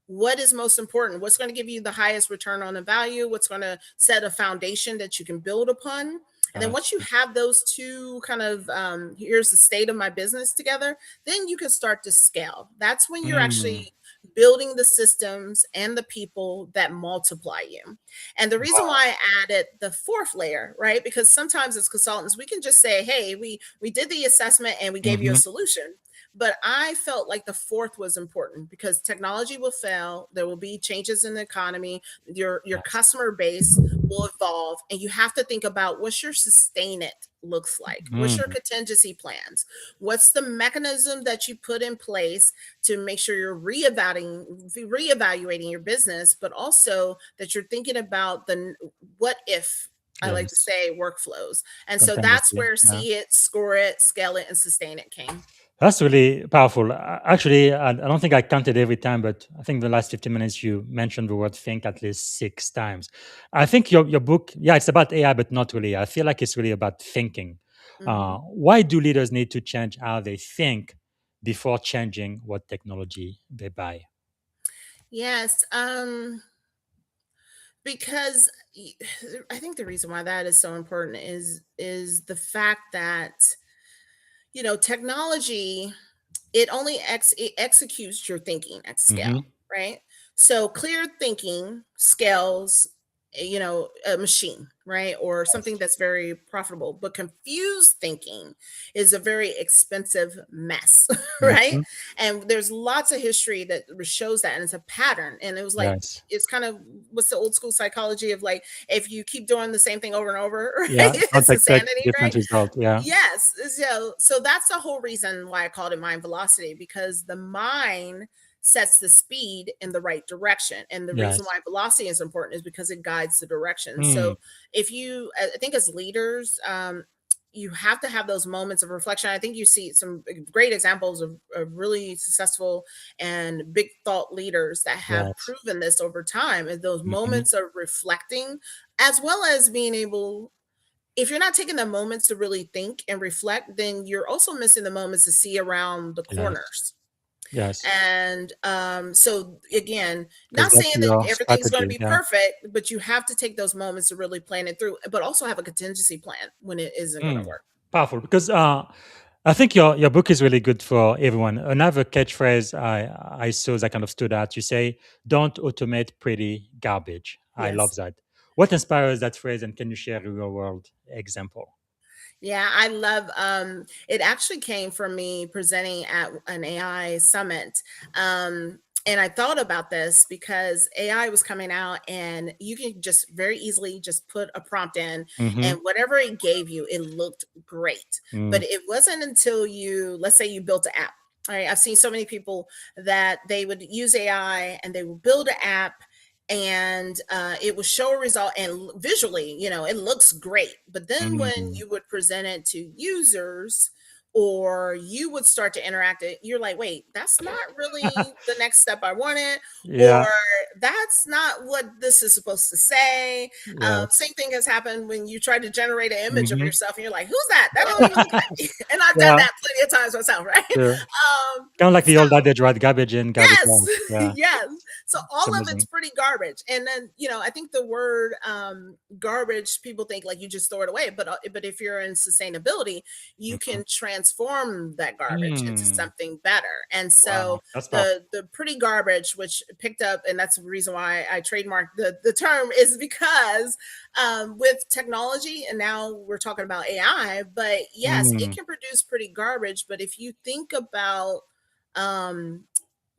what is most important, what's going to give you the highest return on the value, what's going to set a foundation that you can build upon. And then Uh, once you have those two kind of here's the state of my business together, then you can start to scale. That's when you're mm, actually building the systems and the people that multiply you. And the reason wow. why I added the fourth layer, right? Because sometimes as consultants, we can just say, hey, we did the assessment and we gave you a Mhm. solution. But I felt like the fourth was important because technology will fail. There will be changes in the economy. Your Yes. customer base will evolve, and you have to think about what's your sustain it looks like. What's your Mm, contingency plans? What's the mechanism that you put in place to make sure you're reevaluating your business, but also that you're thinking about the what if, I like to yes. say, workflows. And so that's Continuously. where Yeah. see it, score it, scale it, and sustain it came. That's really powerful. Actually, I don't think I counted every time, but I think the last 15 minutes you mentioned the word think at least 6 times. I think your book, yeah, it's about AI, but not really. I feel like it's really about thinking. Mhm. Why do leaders need to change how they think before changing what technology they buy? Yes, because I think the reason why that is so important is the fact that technology, it executes your thinking at scale, Hmm. right? So clear thinking scales a machine, right? Or something that's very profitable. But confused thinking is a very expensive mess, right? Mhm. And there's lots of history that shows that, and it's a pattern. And it was like, Yes. it's kind of what's the old school psychology of like, if you keep doing the same thing over and over, right? Yeah. Don't It's expect insanity, different right? result. Yeah. Yes. So that's the whole reason why I called it mind velocity, because the mind sets the speed in the right direction. And the reason Yes. why velocity is important is because it guides the direction. Mm. So if you, I think as leaders, you have to have those moments of reflection. I think you see some great examples of really successful and big thought leaders that have Yes. proven this over time, and those Mhm. moments of reflecting, as well as being able, if you're not taking the moments to really think and reflect, then you're also missing the moments to see around the Yes. corners. Yes. And so again, Because not that's saying that your everything's going to strategy. be Yeah. perfect, but you have to take those moments to really plan it through, but also have a contingency plan when it isn't going to Mm. work. Powerful. Because I think your book is really good for everyone. Another catchphrase I saw that kind of stood out. You say, "Don't automate pretty garbage." I love Yes. that. What inspires that phrase, and can you share a real world example? Yeah, I love it actually came from me presenting at an AI summit. And I thought about this because AI was coming out, and you can just very easily just put a prompt in, Mm-hmm. and whatever it gave you, it looked great. But Mm. it wasn't until let's say you built an app. All right, I've seen so many people that they would use AI and they would build an app, and it would show a result, and visually, it looks great. But then when Mm. you would present it to users, or you would start to interact it, you're like, wait, that's not really the next step I wanted, or Yeah. that's not what this is supposed to say. Yes. Same thing has happened when you try to generate an image of Mm-hmm. yourself, and you're like, who's that? That don't even look like me. And I've done Yeah. that plenty of times myself, right? Sure. Kind of like the So old adage, right? Garbage in, garbage yes, out. Yeah. yes. So It's all of it's amazing. pretty garbage. And then, I think the word garbage, people think like you just throw it away. But if you're in sustainability, you Mm-hmm. can transform that garbage into Mm. something better. And Wow. so That's powerful. the pretty garbage, which picked up, and that's the reason why I trademarked the term, is because with technology, and now we're talking about AI, but yes, it Mm. can produce pretty garbage. But if you think about um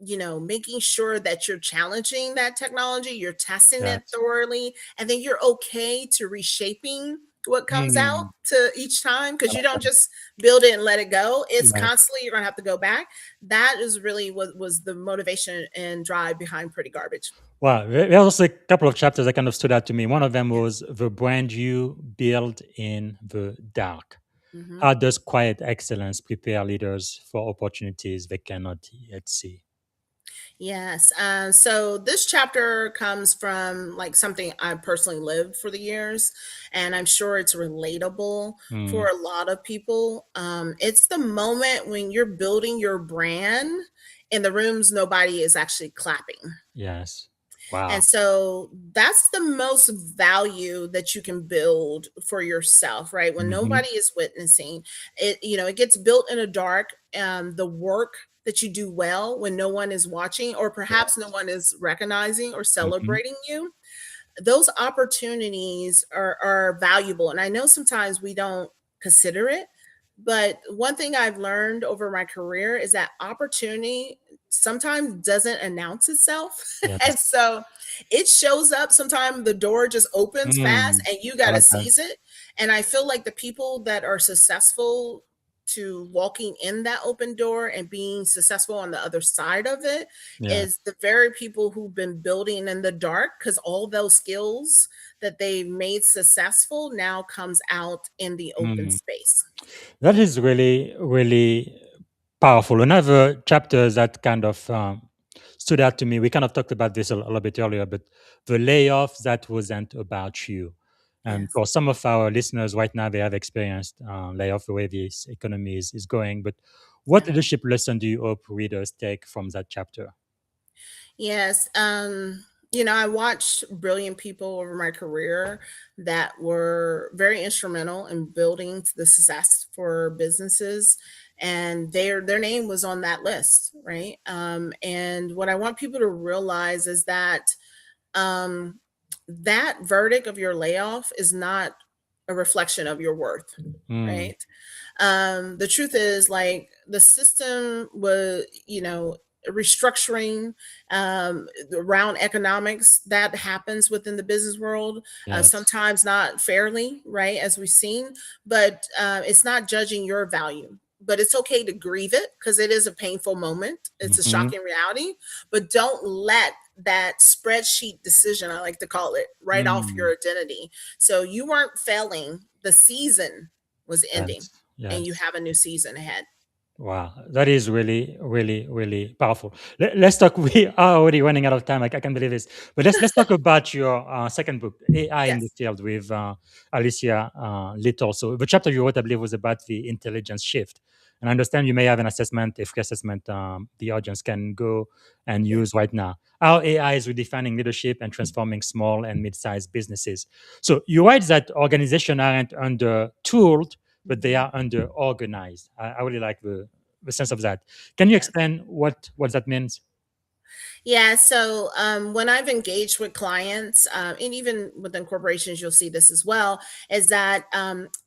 making sure that you're challenging that technology, you're testing it Yes. thoroughly, and then you're okay to reshaping what comes out Mm. to each time, because you don't just build it and let it go. It's Yes. constantly, you're gonna have to go back. That is really what was the motivation and drive behind Pretty Garbage. Wow. There was a couple of chapters that kind of stood out to me. One of them was the brand you build in the dark. Mhm. How does quiet excellence prepare leaders for opportunities they cannot yet see? Yes. So this chapter comes from like something I personally lived for the years, and I'm sure it's relatable Mm. for a lot of people. It's the moment when you're building your brand in the rooms nobody is actually clapping. Yes. And Wow. so that's the most value that you can build for yourself, right? When Mm-hmm. nobody is witnessing it, it gets built in a dark. The work that you do well when no one is watching, or perhaps no Yes. one is recognizing or Mm-hmm. celebrating you, those opportunities are valuable. And I know sometimes we don't consider it, but one thing I've learned over my career is that opportunity sometimes doesn't announce itself. And Yes. so it shows up. Sometimes the door just opens fast Mm. and you I got to like that. seize it. And I feel like the people that are successful to walking in that open door and being successful on the other side of it Yeah. is the very people who've been building in the dark, because all those skills that they've made successful now comes out in the open Mm. space. That is really, really powerful. Another chapter that kind of stood out to me, we kind of talked about this a little bit earlier, but the layoff that wasn't about you. And Yes. for some of our listeners right now, they have experienced layoff the way this economy is going. But what Yeah. leadership lesson do you hope readers take from that chapter? Yes. I watched brilliant people over my career that were very instrumental in building the success for businesses, and their name was on that list, right? And what I want people to realize is that um that verdict of your layoff is not a reflection of your worth, Mm, right? The truth is, like, the system was, restructuring around economics that happens within the business world, yes. sometimes not fairly, right, as we've seen, but it's not judging your value. But it's okay to grieve it because it is a painful moment. It's a Hmm. shocking reality, but don't let that spreadsheet decision, I like to call it, write off Mm, your identity. So you weren't failing, the season was ending, yes. and you Yes. have a new season ahead. Wow, that is really, really, really powerful. Let's talk. We are already running out of time. I can't believe this. But let's talk about your second book, AI in the Yes. Field, with Alicia Little. So the chapter you wrote, I believe, was about the intelligence shift. And I understand you may have an assessment, a free assessment, the audience can go and Yeah. use right now. How AI is redefining leadership and transforming small and mid-sized businesses. So you write that organizations aren't under tooled, but they Mhm. are under organized. I really like the sense of that. Can you Yes. explain what that means? Yeah. So when I've engaged with clients, and even within corporations, you'll see this as well, is that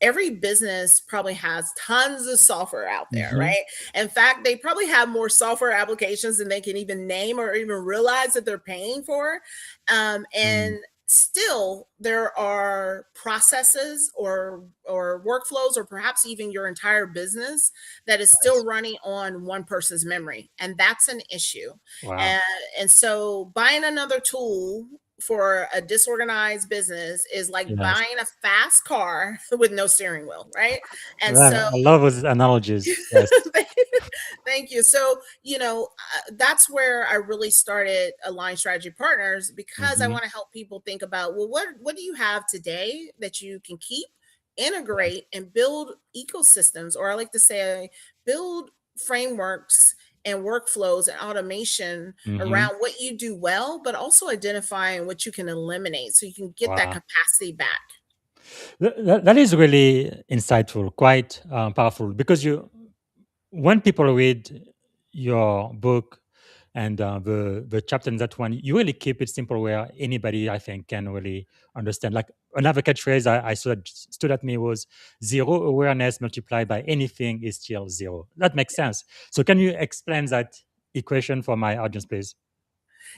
every business probably has tons of software out there, Hmm. right? In fact, they probably have more software applications than they can even name or even realize that they're paying for. Mm, And still there are processes or workflows, or perhaps even your entire business, that is still yes. running on one person's memory, and that's an issue. Wow. and, and so buying another tool for a disorganized business is like Yes. buying a fast car with no steering wheel, right? And Well, so I love those analogies. Yes. thank you. So, that's where I really started Align Strategy Partners, because I Hmm. want to help people think about, well, what do you have today that you can keep, Yes. integrate, and build ecosystems, or I like to say, build frameworks and workflows and automation Hmm. around what you do well, but also identifying what you can eliminate so you can get that Wow. capacity back. That is really insightful, quite powerful, because you when people read your book and the chapter in that one, you really keep it simple where anybody, I think, can really understand. Like another catchphrase I saw that stood at me was zero awareness multiplied by anything is still zero. That makes sense. So can you explain that equation for my audience, please?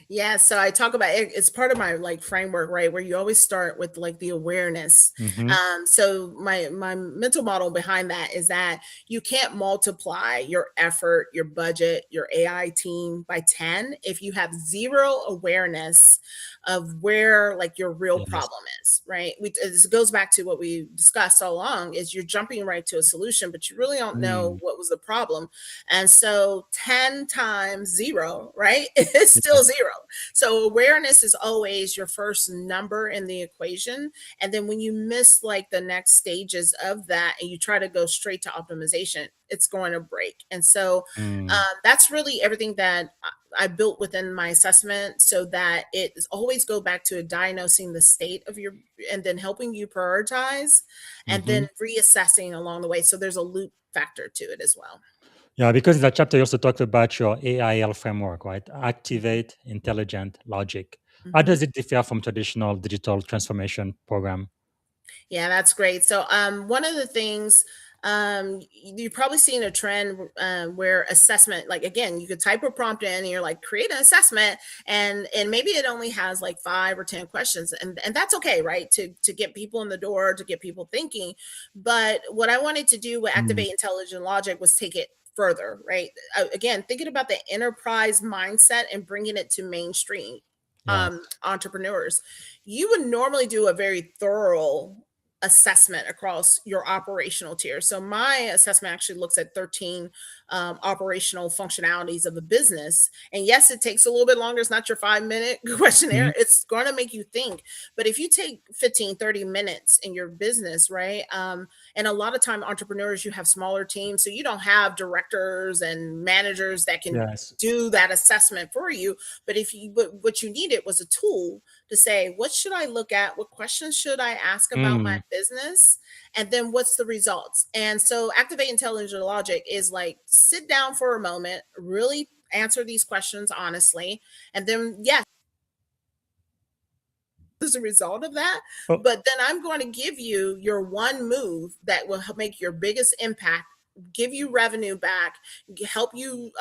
Yeah, so I talk about it, it's part of my like framework, right? Where you always start with like the awareness. Mm-hmm. So my mental model behind that is that you can't multiply your effort, your budget, your AI team by 10 if you have zero awareness of where like your real Yes. problem is, right? This goes back to what we discussed all along, is you're jumping right to a solution, but you really don't know Mm, what was the problem. And so 10 times zero, right? It's still yes. zero. So awareness is always your first number in the equation. And then when you miss like the next stages of that and you try to go straight to optimization, it's going to break. And so Mm, that's really everything that I built within my assessment, so that it is always go back to diagnosing the state of your, and then helping you prioritize, and mhm. then reassessing along the way. So there's a loop factor to it as well. Yeah, because in that chapter you also talked about your AIL framework, right? Activate intelligent logic. How Mhm. does it differ from traditional digital transformation program? Yeah, that's great. So, one of the things, you've probably seen a trend where assessment, like again, you could type a prompt in and you're like, create an assessment, and maybe it only has like 5 or 10 questions, and that's okay, right? To get people in the door, to get people thinking. But what I wanted to do with Mm, Activate Intelligent Logic was take it further, right? Again, thinking about the enterprise mindset and bringing it to mainstream yes. entrepreneurs. You would normally do a very thorough assessment across your operational tier. So my assessment actually looks at 13 operational functionalities of a business. And yes, it takes a little bit longer. It's not your 5 minute Mhm. questionnaire. It's going to make you think. But if you take 15, 30 minutes in your business, right? And a lot of time entrepreneurs, you have smaller teams. So you don't have directors and managers that can Yes. do that assessment for you. But if you, but what you needed was a tool to say, what should I look at? What questions should I ask about my Mm, business? And then what's the results? And so Activate Intelligent Logic is like, sit down for a moment, really answer these questions honestly. And then, yes, as a result of that. Oh, But then I'm going to give you your one move that will make your biggest impact, give you revenue back, help you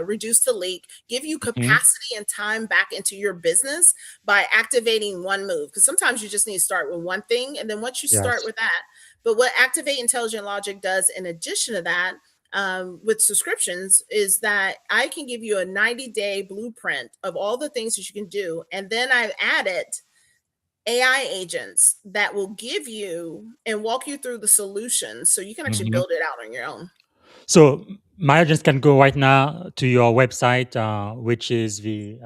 reduce the leak, give you mhm. capacity and time back into your business by activating one move. Because sometimes you just need to start with one thing. And then once you start Yes. with that, but what Activate Intelligent Logic does in addition to that, with subscriptions, is that I can give you a 90-day blueprint of all the things that you can do. And then I've added AI agents that will give you and walk you through the solutions so you can actually Mhm. build it out on your own. So my audience can go right now to your website, which is the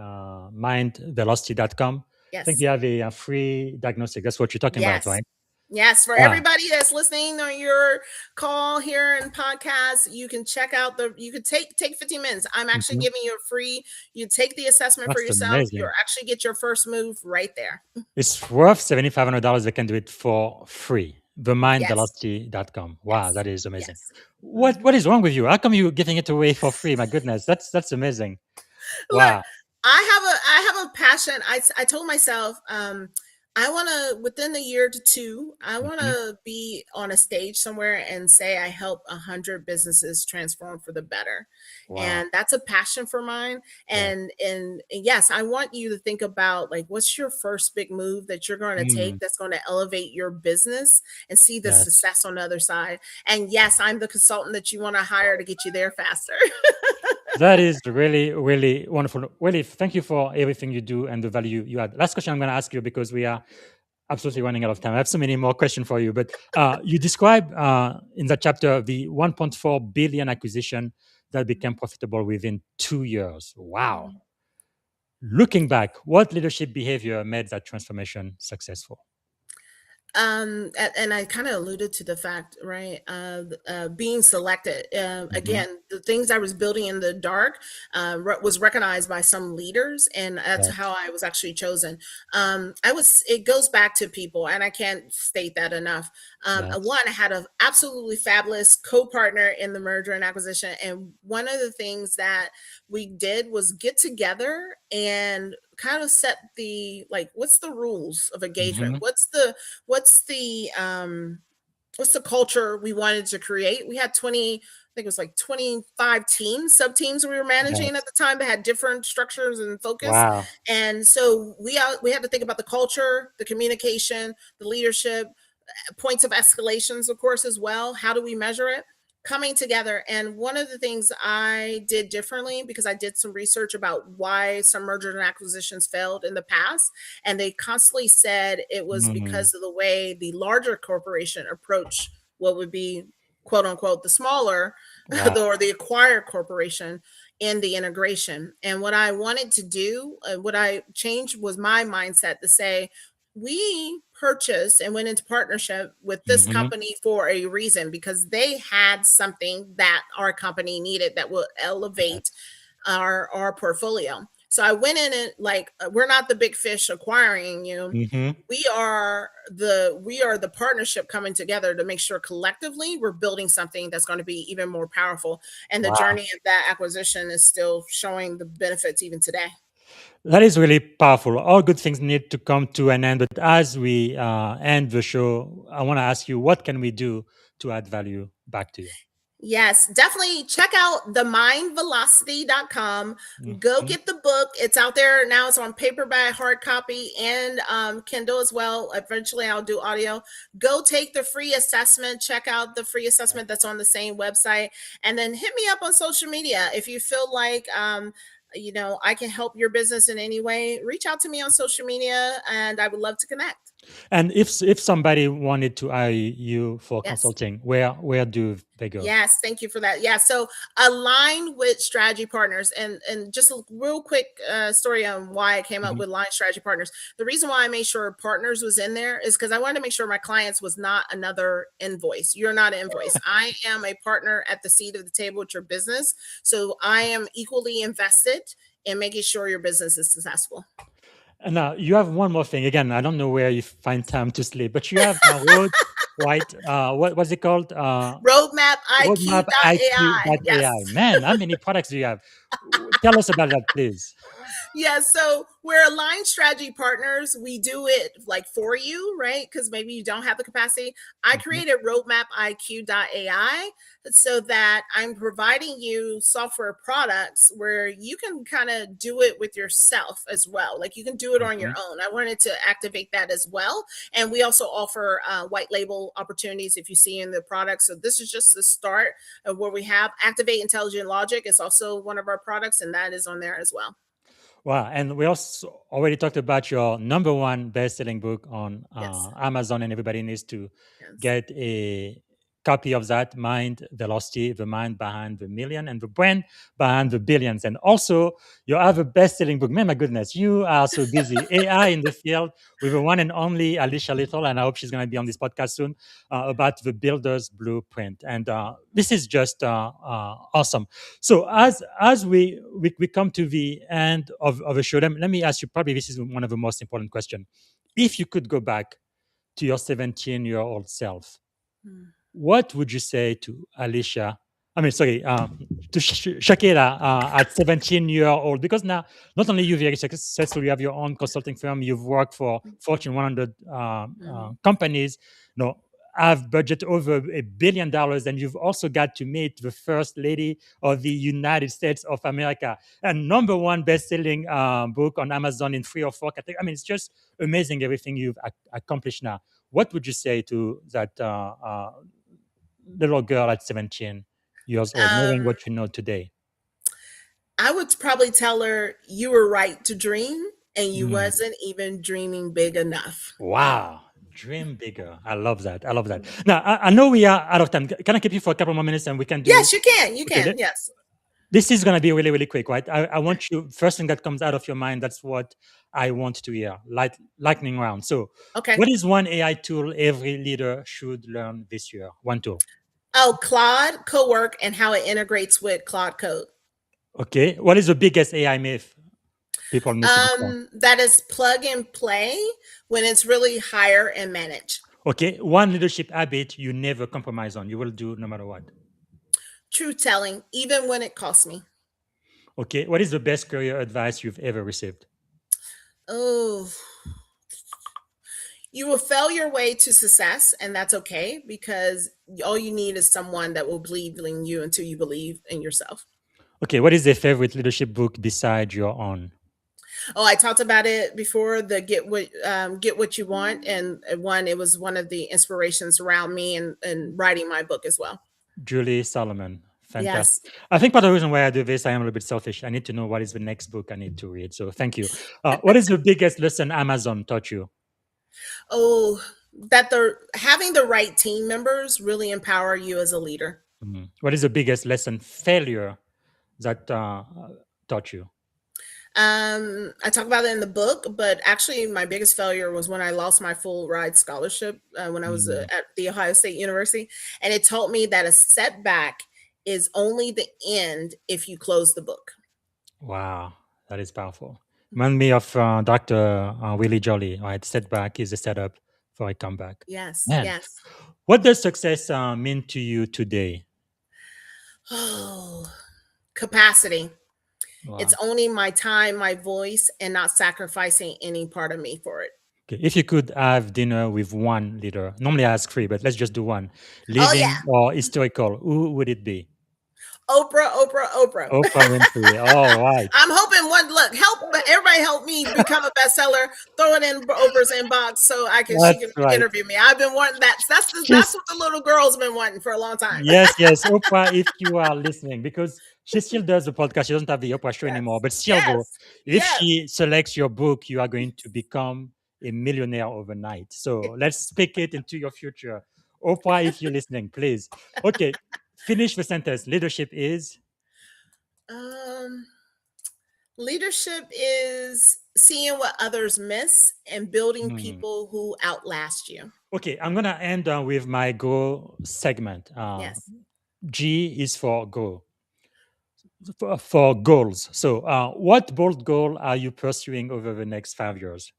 mindvelocity.com. I think Yes. you have a free diagnostic. That's what you're talking about, Yes. right? Yes. For Wow. everybody that's listening on your call here and podcast, you can check out you could take 15 minutes. I'm actually Mhm. giving you a free, you take the assessment for That's yourself. You'll amazing. actually get your first move right there. It's worth $7,500. They can do it for free. Yes. Themindvelocity.com. Wow, Yes. that is amazing. Yes. What is wrong with you? How come you giving it away for free? My goodness, that's amazing. Look, Wow. I have a passion. I told myself, I want to, within a year to two, I want Mhm. to be on a stage somewhere and say I help 100 businesses transform for the better. Wow. And that's a passion for mine. Yeah. And yes, I want you to think about, like, what's your first big move that you're going to Mm. take that's going to elevate your business and see the Yes. success on the other side. And yes, I'm the consultant that you want to hire to get you there faster. That is really, really wonderful. Really, thank you for everything you do and the value you add. Last question I'm going to ask you because we are absolutely running out of time. I have so many more questions for you, but you describe in that chapter the 1.4 billion acquisition that became profitable within 2 years. Wow. Looking back, what leadership behavior made that transformation successful? And I kind of alluded to the fact, right, being selected, Hmm. again, the things I was building in the dark, was recognized by some leaders, and that's Yes. how I was actually chosen. It goes back to people, and I can't state that enough. Yes. One, I had an absolutely fabulous co-partner in the merger and acquisition, and one of the things that we did was get together and kind of set the, like, what's the rules of engagement, Hmm. what's the what's the culture we wanted to create. We had 20, I think it was like 25 teams, sub teams we were managing at Yes. the time that had different structures and focus. Wow. And so we had to think about the culture, the communication, the leadership, points of escalations, of course, as well. How do we measure it? Coming together. And one of the things I did differently, because I did some research about why some mergers and acquisitions failed in the past, and they constantly said it was Mm. because of the way the larger corporation approached what would be, quote unquote, the smaller Wow. or the acquired corporation in the integration. And what I wanted to do, what I changed was my mindset to say, we purchased and went into partnership with this Hmm. company for a reason, because they had something that our company needed that will elevate Yes. our portfolio. So I went in and, like, we're not the big fish acquiring you. Hmm. We are the partnership coming together to make sure collectively we're building something that's going to be even more powerful. And the Wow. journey of that acquisition is still showing the benefits even today. That is really powerful. All good things need to come to an end. But as we end the show, I want to ask you, what can we do to add value back to you? Yes, definitely check out themindvelocity.com. Go Mhm. get the book. It's out there now. It's on paperback, hard copy, and Kindle as well. Eventually, I'll do audio. Go take the free assessment. Check out the free assessment that's on the same website. And then hit me up on social media. If you feel like, I can help your business in any way, reach out to me on social media, and I would love to connect. And if somebody wanted to hire you for Yes. consulting, where do they go? Yes, thank you for that. Yeah, so align with strategy partners, and just a real quick story on why I came up Mhm. with line strategy partners. The reason why I made sure partners was in there is because I wanted to make sure my clients was not another invoice. You're not an invoice. I am a partner at the seat of the table with your business, so I am equally invested in making sure your business is successful. And now you have one more thing. Again, I don't know where you find time to sleep, but you have a road, right? What was it called? Roadmapiq.ai. Roadmapiq.ai. Yes. Man, how many products do you have? Tell us about that, please. Yeah, so we're aligned strategy partners. We do it like for you, right? Because maybe you don't have the capacity. I Mhm. created roadmapiq.ai so that I'm providing you software products where you can kind of do it with yourself as well. Like you can do it on your Mhm. own. I wanted to activate that as well. And we also offer white label opportunities if you see in the product. So this is just the start of where we have Activate Intelligent Logic. It's also one of our products, and that is on there as well. Wow. And we also already talked about your number one best-selling book on Yes. Amazon, and everybody needs to Yes. get a copy of that. Mind Velocity, the mind behind the million and the brand behind the billions. And also, you have a best-selling book. Man, my goodness, you are so busy. AI in the field with the one and only Alicia Little, and I hope she's going to be on this podcast soon about the builder's blueprint. And this is just awesome. So as we come to the end of the show, let me ask you, probably this is one of the most important questions. If you could go back to your 17-year-old self, Mm. what would you say to Alicia? I mean, sorry, to Shakira at 17-year-old, because now not only you very successful, you have your own consulting firm, you've worked for Fortune 100 Mhm. companies, have budget over $1 billion, and you've also got to meet the first lady of the United States of America, and number one best-selling book on Amazon in 3 or 4 categories. I mean, it's just amazing everything you've accomplished now. What would you say to that little girl at 17 years old, knowing Um, what you know today? I would probably tell her you were right to dream and you Mm. wasn't even dreaming big enough. Wow. Dream bigger. I love that. I love that. Now, I know we are out of time. Can I keep you for a couple more minutes and we can do? Yes, you can. You Okay. can. Yes. This is going to be really, really quick, right? I want you, first thing that comes out of your mind, that's what I want to hear. Lightning round. So, Okay. what is one AI tool every leader should learn this year? One tool. Oh, Claude Cowork and how it integrates with Claude Code. Okay. What is the biggest AI myth people need to know? That is plug and play when it's really hire and manage. Okay, one leadership habit you never compromise on. You will do no matter what. Truth telling, even when it costs me. Okay, what is the best career advice you've ever received? Oh, you will fail your way to success, and that's okay because all you need is someone that will believe in you until you believe in yourself. Okay, what is a favorite leadership book beside your own? Oh, I talked about it before. The get what you want, and it was one of the inspirations around me and writing my book as well. Julie Solomon. Yes. Fantastic. I think part of the reason why I do this, I am a little bit selfish. I need to know what is the next book I need to read. So thank you. What is the biggest lesson Amazon taught you? Oh, that the having the right team members really empower you as a leader. Mhm. What is the biggest lesson failure that taught you? I talk about it in the book, but actually, my biggest failure was when I lost my full ride scholarship when I was Mm. at the Ohio State University, and it taught me that a setback is only the end if you close the book. Wow, that is powerful. Remind me of Dr. Willie Jolly, right? Setback is a setup for a comeback. Yes, Man, yes. what does success mean to you today? Oh, capacity. It's Wow. owning my time, my voice, and not sacrificing any part of me for it. Okay. If you could have dinner with one leader, normally I ask three, but let's just do one. Oh yeah, Living or historical, who would it be? Oprah, Oprah, Oprah. Oprah Winfrey. All right. I'm hoping one look help, but everybody help me become a bestseller. Throw it in Oprah's inbox so she That's can right. interview me. I've been wanting that. That's She's what the little girl's been wanting for a long time. Yes, yes, Oprah, if you are listening, because she still does the podcast. She doesn't have the Oprah show anymore, Yes, but still go. yes, If yes. she selects your book, you are going to become a millionaire overnight. So let's speak it into your future. Oprah, if you're listening, please. Okay, finish the sentence. Leadership is. Um, Leadership is seeing what others miss and building Hmm. people who outlast you. Okay, I'm going to end with my go segment. Yes. G is for go, for goals. So, what bold goal are you pursuing over the next 5 years?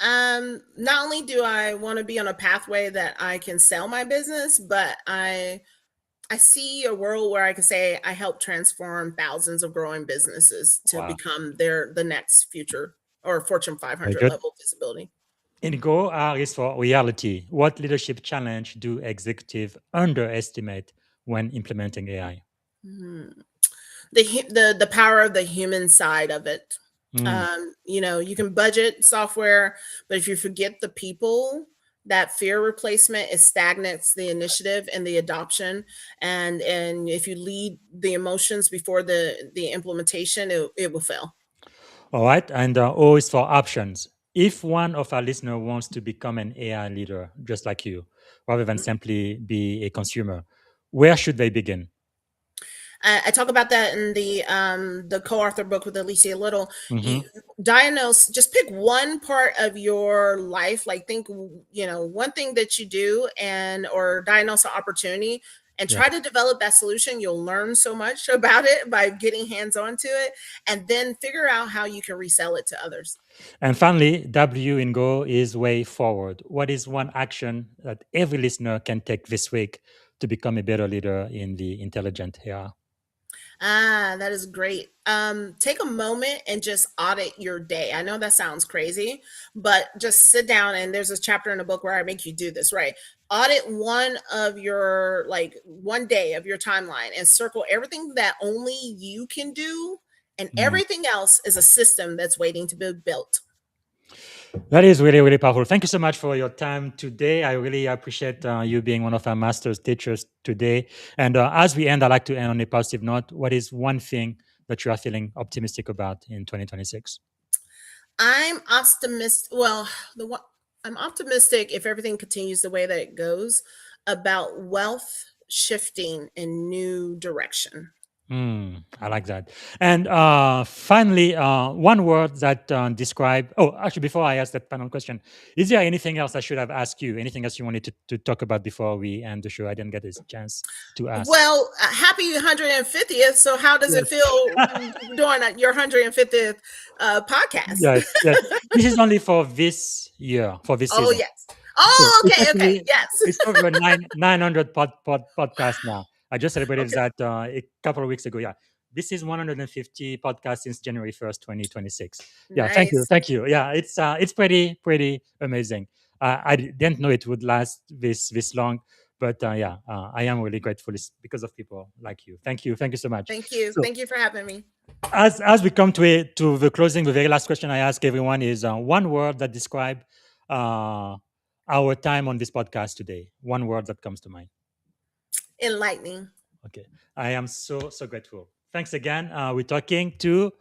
Not only do I want to be on a pathway that I can sell my business, but I see a world where I can say I help transform thousands of growing businesses to Wow. become the next future or Fortune Very 500 good. level visibility. In Go, R is for reality. What leadership challenge do executives underestimate when implementing AI? Mhm. The power of the human side of it. Mm. You can budget software, but if you forget the people, that fear replacement, it stagnates the initiative and the adoption. And if you lead the emotions before the implementation, it will fail. All right. And O is for options. If one of our listeners wants to become an AI leader, just like you, rather than simply be a consumer, where should they begin? I talk about that in the co-author book with Alicia Little. You Mhm. just pick one part of your life, like think, one thing that you do or diagnose an opportunity and Yeah. try to develop that solution. You'll learn so much about it by getting hands-on to it, and then figure out how you can resell it to others. And finally, W in Go is way forward. What is one action that every listener can take this week to become a better leader in the intelligent era? That is great. Take a moment and just audit your day. I know that sounds crazy, but just sit down, and there's a chapter in the book where I make you do this, right? Audit one day of your timeline and circle everything that only you can do, and Mm. everything else is a system that's waiting to be built. That is really, really powerful. Thank you so much for your time today. I really appreciate you being one of our master's teachers today. And as we end, I'd like to end on a positive note. What is one thing that you are feeling optimistic about in 2026? I'm optimistic. Well, I'm optimistic if everything continues the way that it goes about wealth shifting in new direction. I like that. And finally, one word that describe. Oh, actually, before I ask that final question, is there anything else I should have asked you? Anything else you wanted to talk about before we end the show? I didn't get this chance to ask. Well, happy 150th. So, how does it Yes, feel doing your 150th podcast? yes, yes. This is only for this year, for this Oh, season. yes. So Oh, it's okay. Okay. actually Yes. it's over 900 podcasts now. I just celebrated Okay. that a couple of weeks ago. Yeah, this is 150 podcasts since January 1st, 2026. Yeah, Nice. thank you. Yeah, it's pretty amazing. I didn't know it would last this long, but I am really grateful. It's because of people like you. Thank you so much. Thank you. So Thank you for having me. as we come to the closing, the very last question I ask everyone is one word that describe uh, our time on this podcast today. One word that comes to mind. Enlightening. Okay, I am so grateful. Thanks again. We're talking to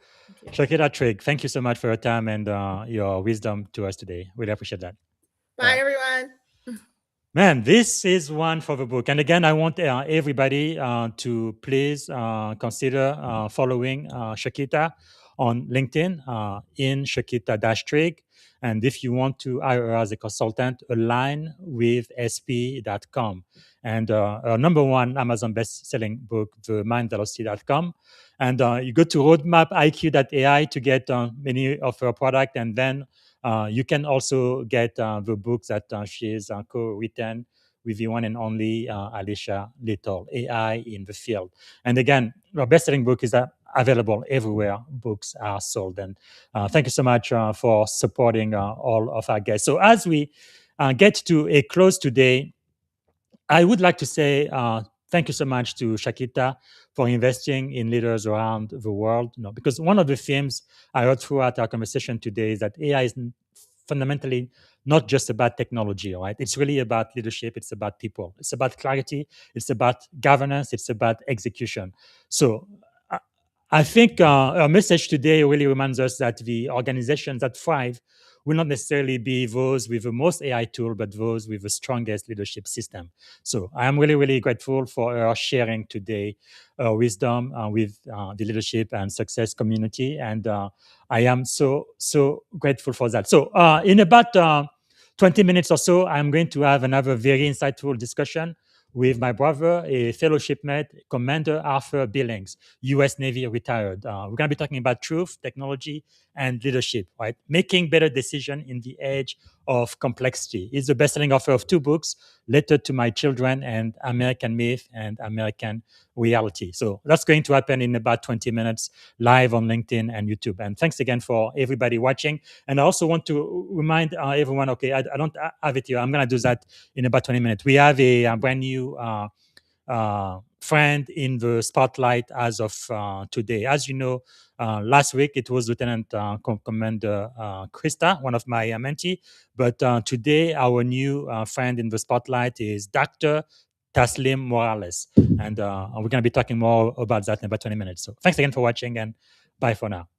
Thank you. Shakita Trigg. Thank you so much for your time and your wisdom to us today. Really appreciate that. Bye, everyone. Man, this is one for the book. And again, I want everybody to please consider following Shakita on LinkedIn in Shakita-Trigg. And if you want to hire her as a consultant, align with sp.com. And her number one Amazon best-selling book, themindvelocity.com. And you go to roadmapiq.ai to get many of her products, and then you can also get the books that she has co-written with the one and only Alicia Little, AI in the Field. And again, our best-selling book is available everywhere books are sold. And thank you so much for supporting all of our guests. So as we get to a close today, I would like to say thank you so much to Shakita for investing in leaders around the world. Because one of the themes I heard throughout our conversation today is that AI is fundamentally not just about technology, right? It's really about leadership. It's about people. It's about clarity. It's about governance. It's about execution. So I I think our message today really reminds us that the organizations that thrive will not necessarily be those with the most AI tool, but those with the strongest leadership system. So I am really, really grateful for her sharing today wisdom with the leadership and success community. And I am so grateful for that. So in about 20 minutes or so, I'm going to have another very insightful discussion with my brother, a fellow shipmate, Commander Arthur Billings, U.S. Navy retired. We're going to be talking about truth, technology, and leadership, right? Making better decisions in the age of complexity. He's the best-selling author of 2 books, Letter to My Children and American Myth and American Reality. So that's going to happen in about 20 minutes live on LinkedIn and YouTube. And thanks again for everybody watching. And I also want to remind everyone, okay, I don't have it here. I'm going to do that in about 20 minutes. We have a brand new friend in the spotlight as of today. As you know, last week it was Lieutenant Commander Krista, one of my mentee. But today our new friend in the spotlight is Dr. Taslim Morales. And we're going to be talking more about that in about 20 minutes. So thanks again for watching, and bye for now.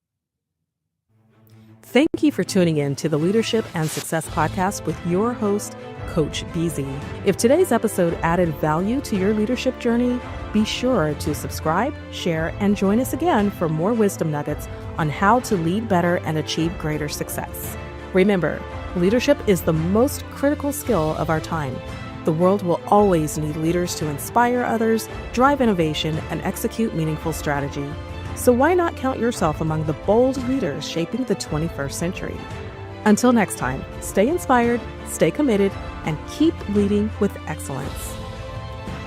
Thank you for tuning in to the Leadership and Success Podcast with your host, Coach BZ. If today's episode added value to your leadership journey, be sure to subscribe, share, and join us again for more wisdom nuggets on how to lead better and achieve greater success. Remember, leadership is the most critical skill of our time. The world will always need leaders to inspire others, drive innovation, and execute meaningful strategy. So why not count yourself among the bold leaders shaping the 21st century? Until next time, stay inspired, stay committed, and keep leading with excellence.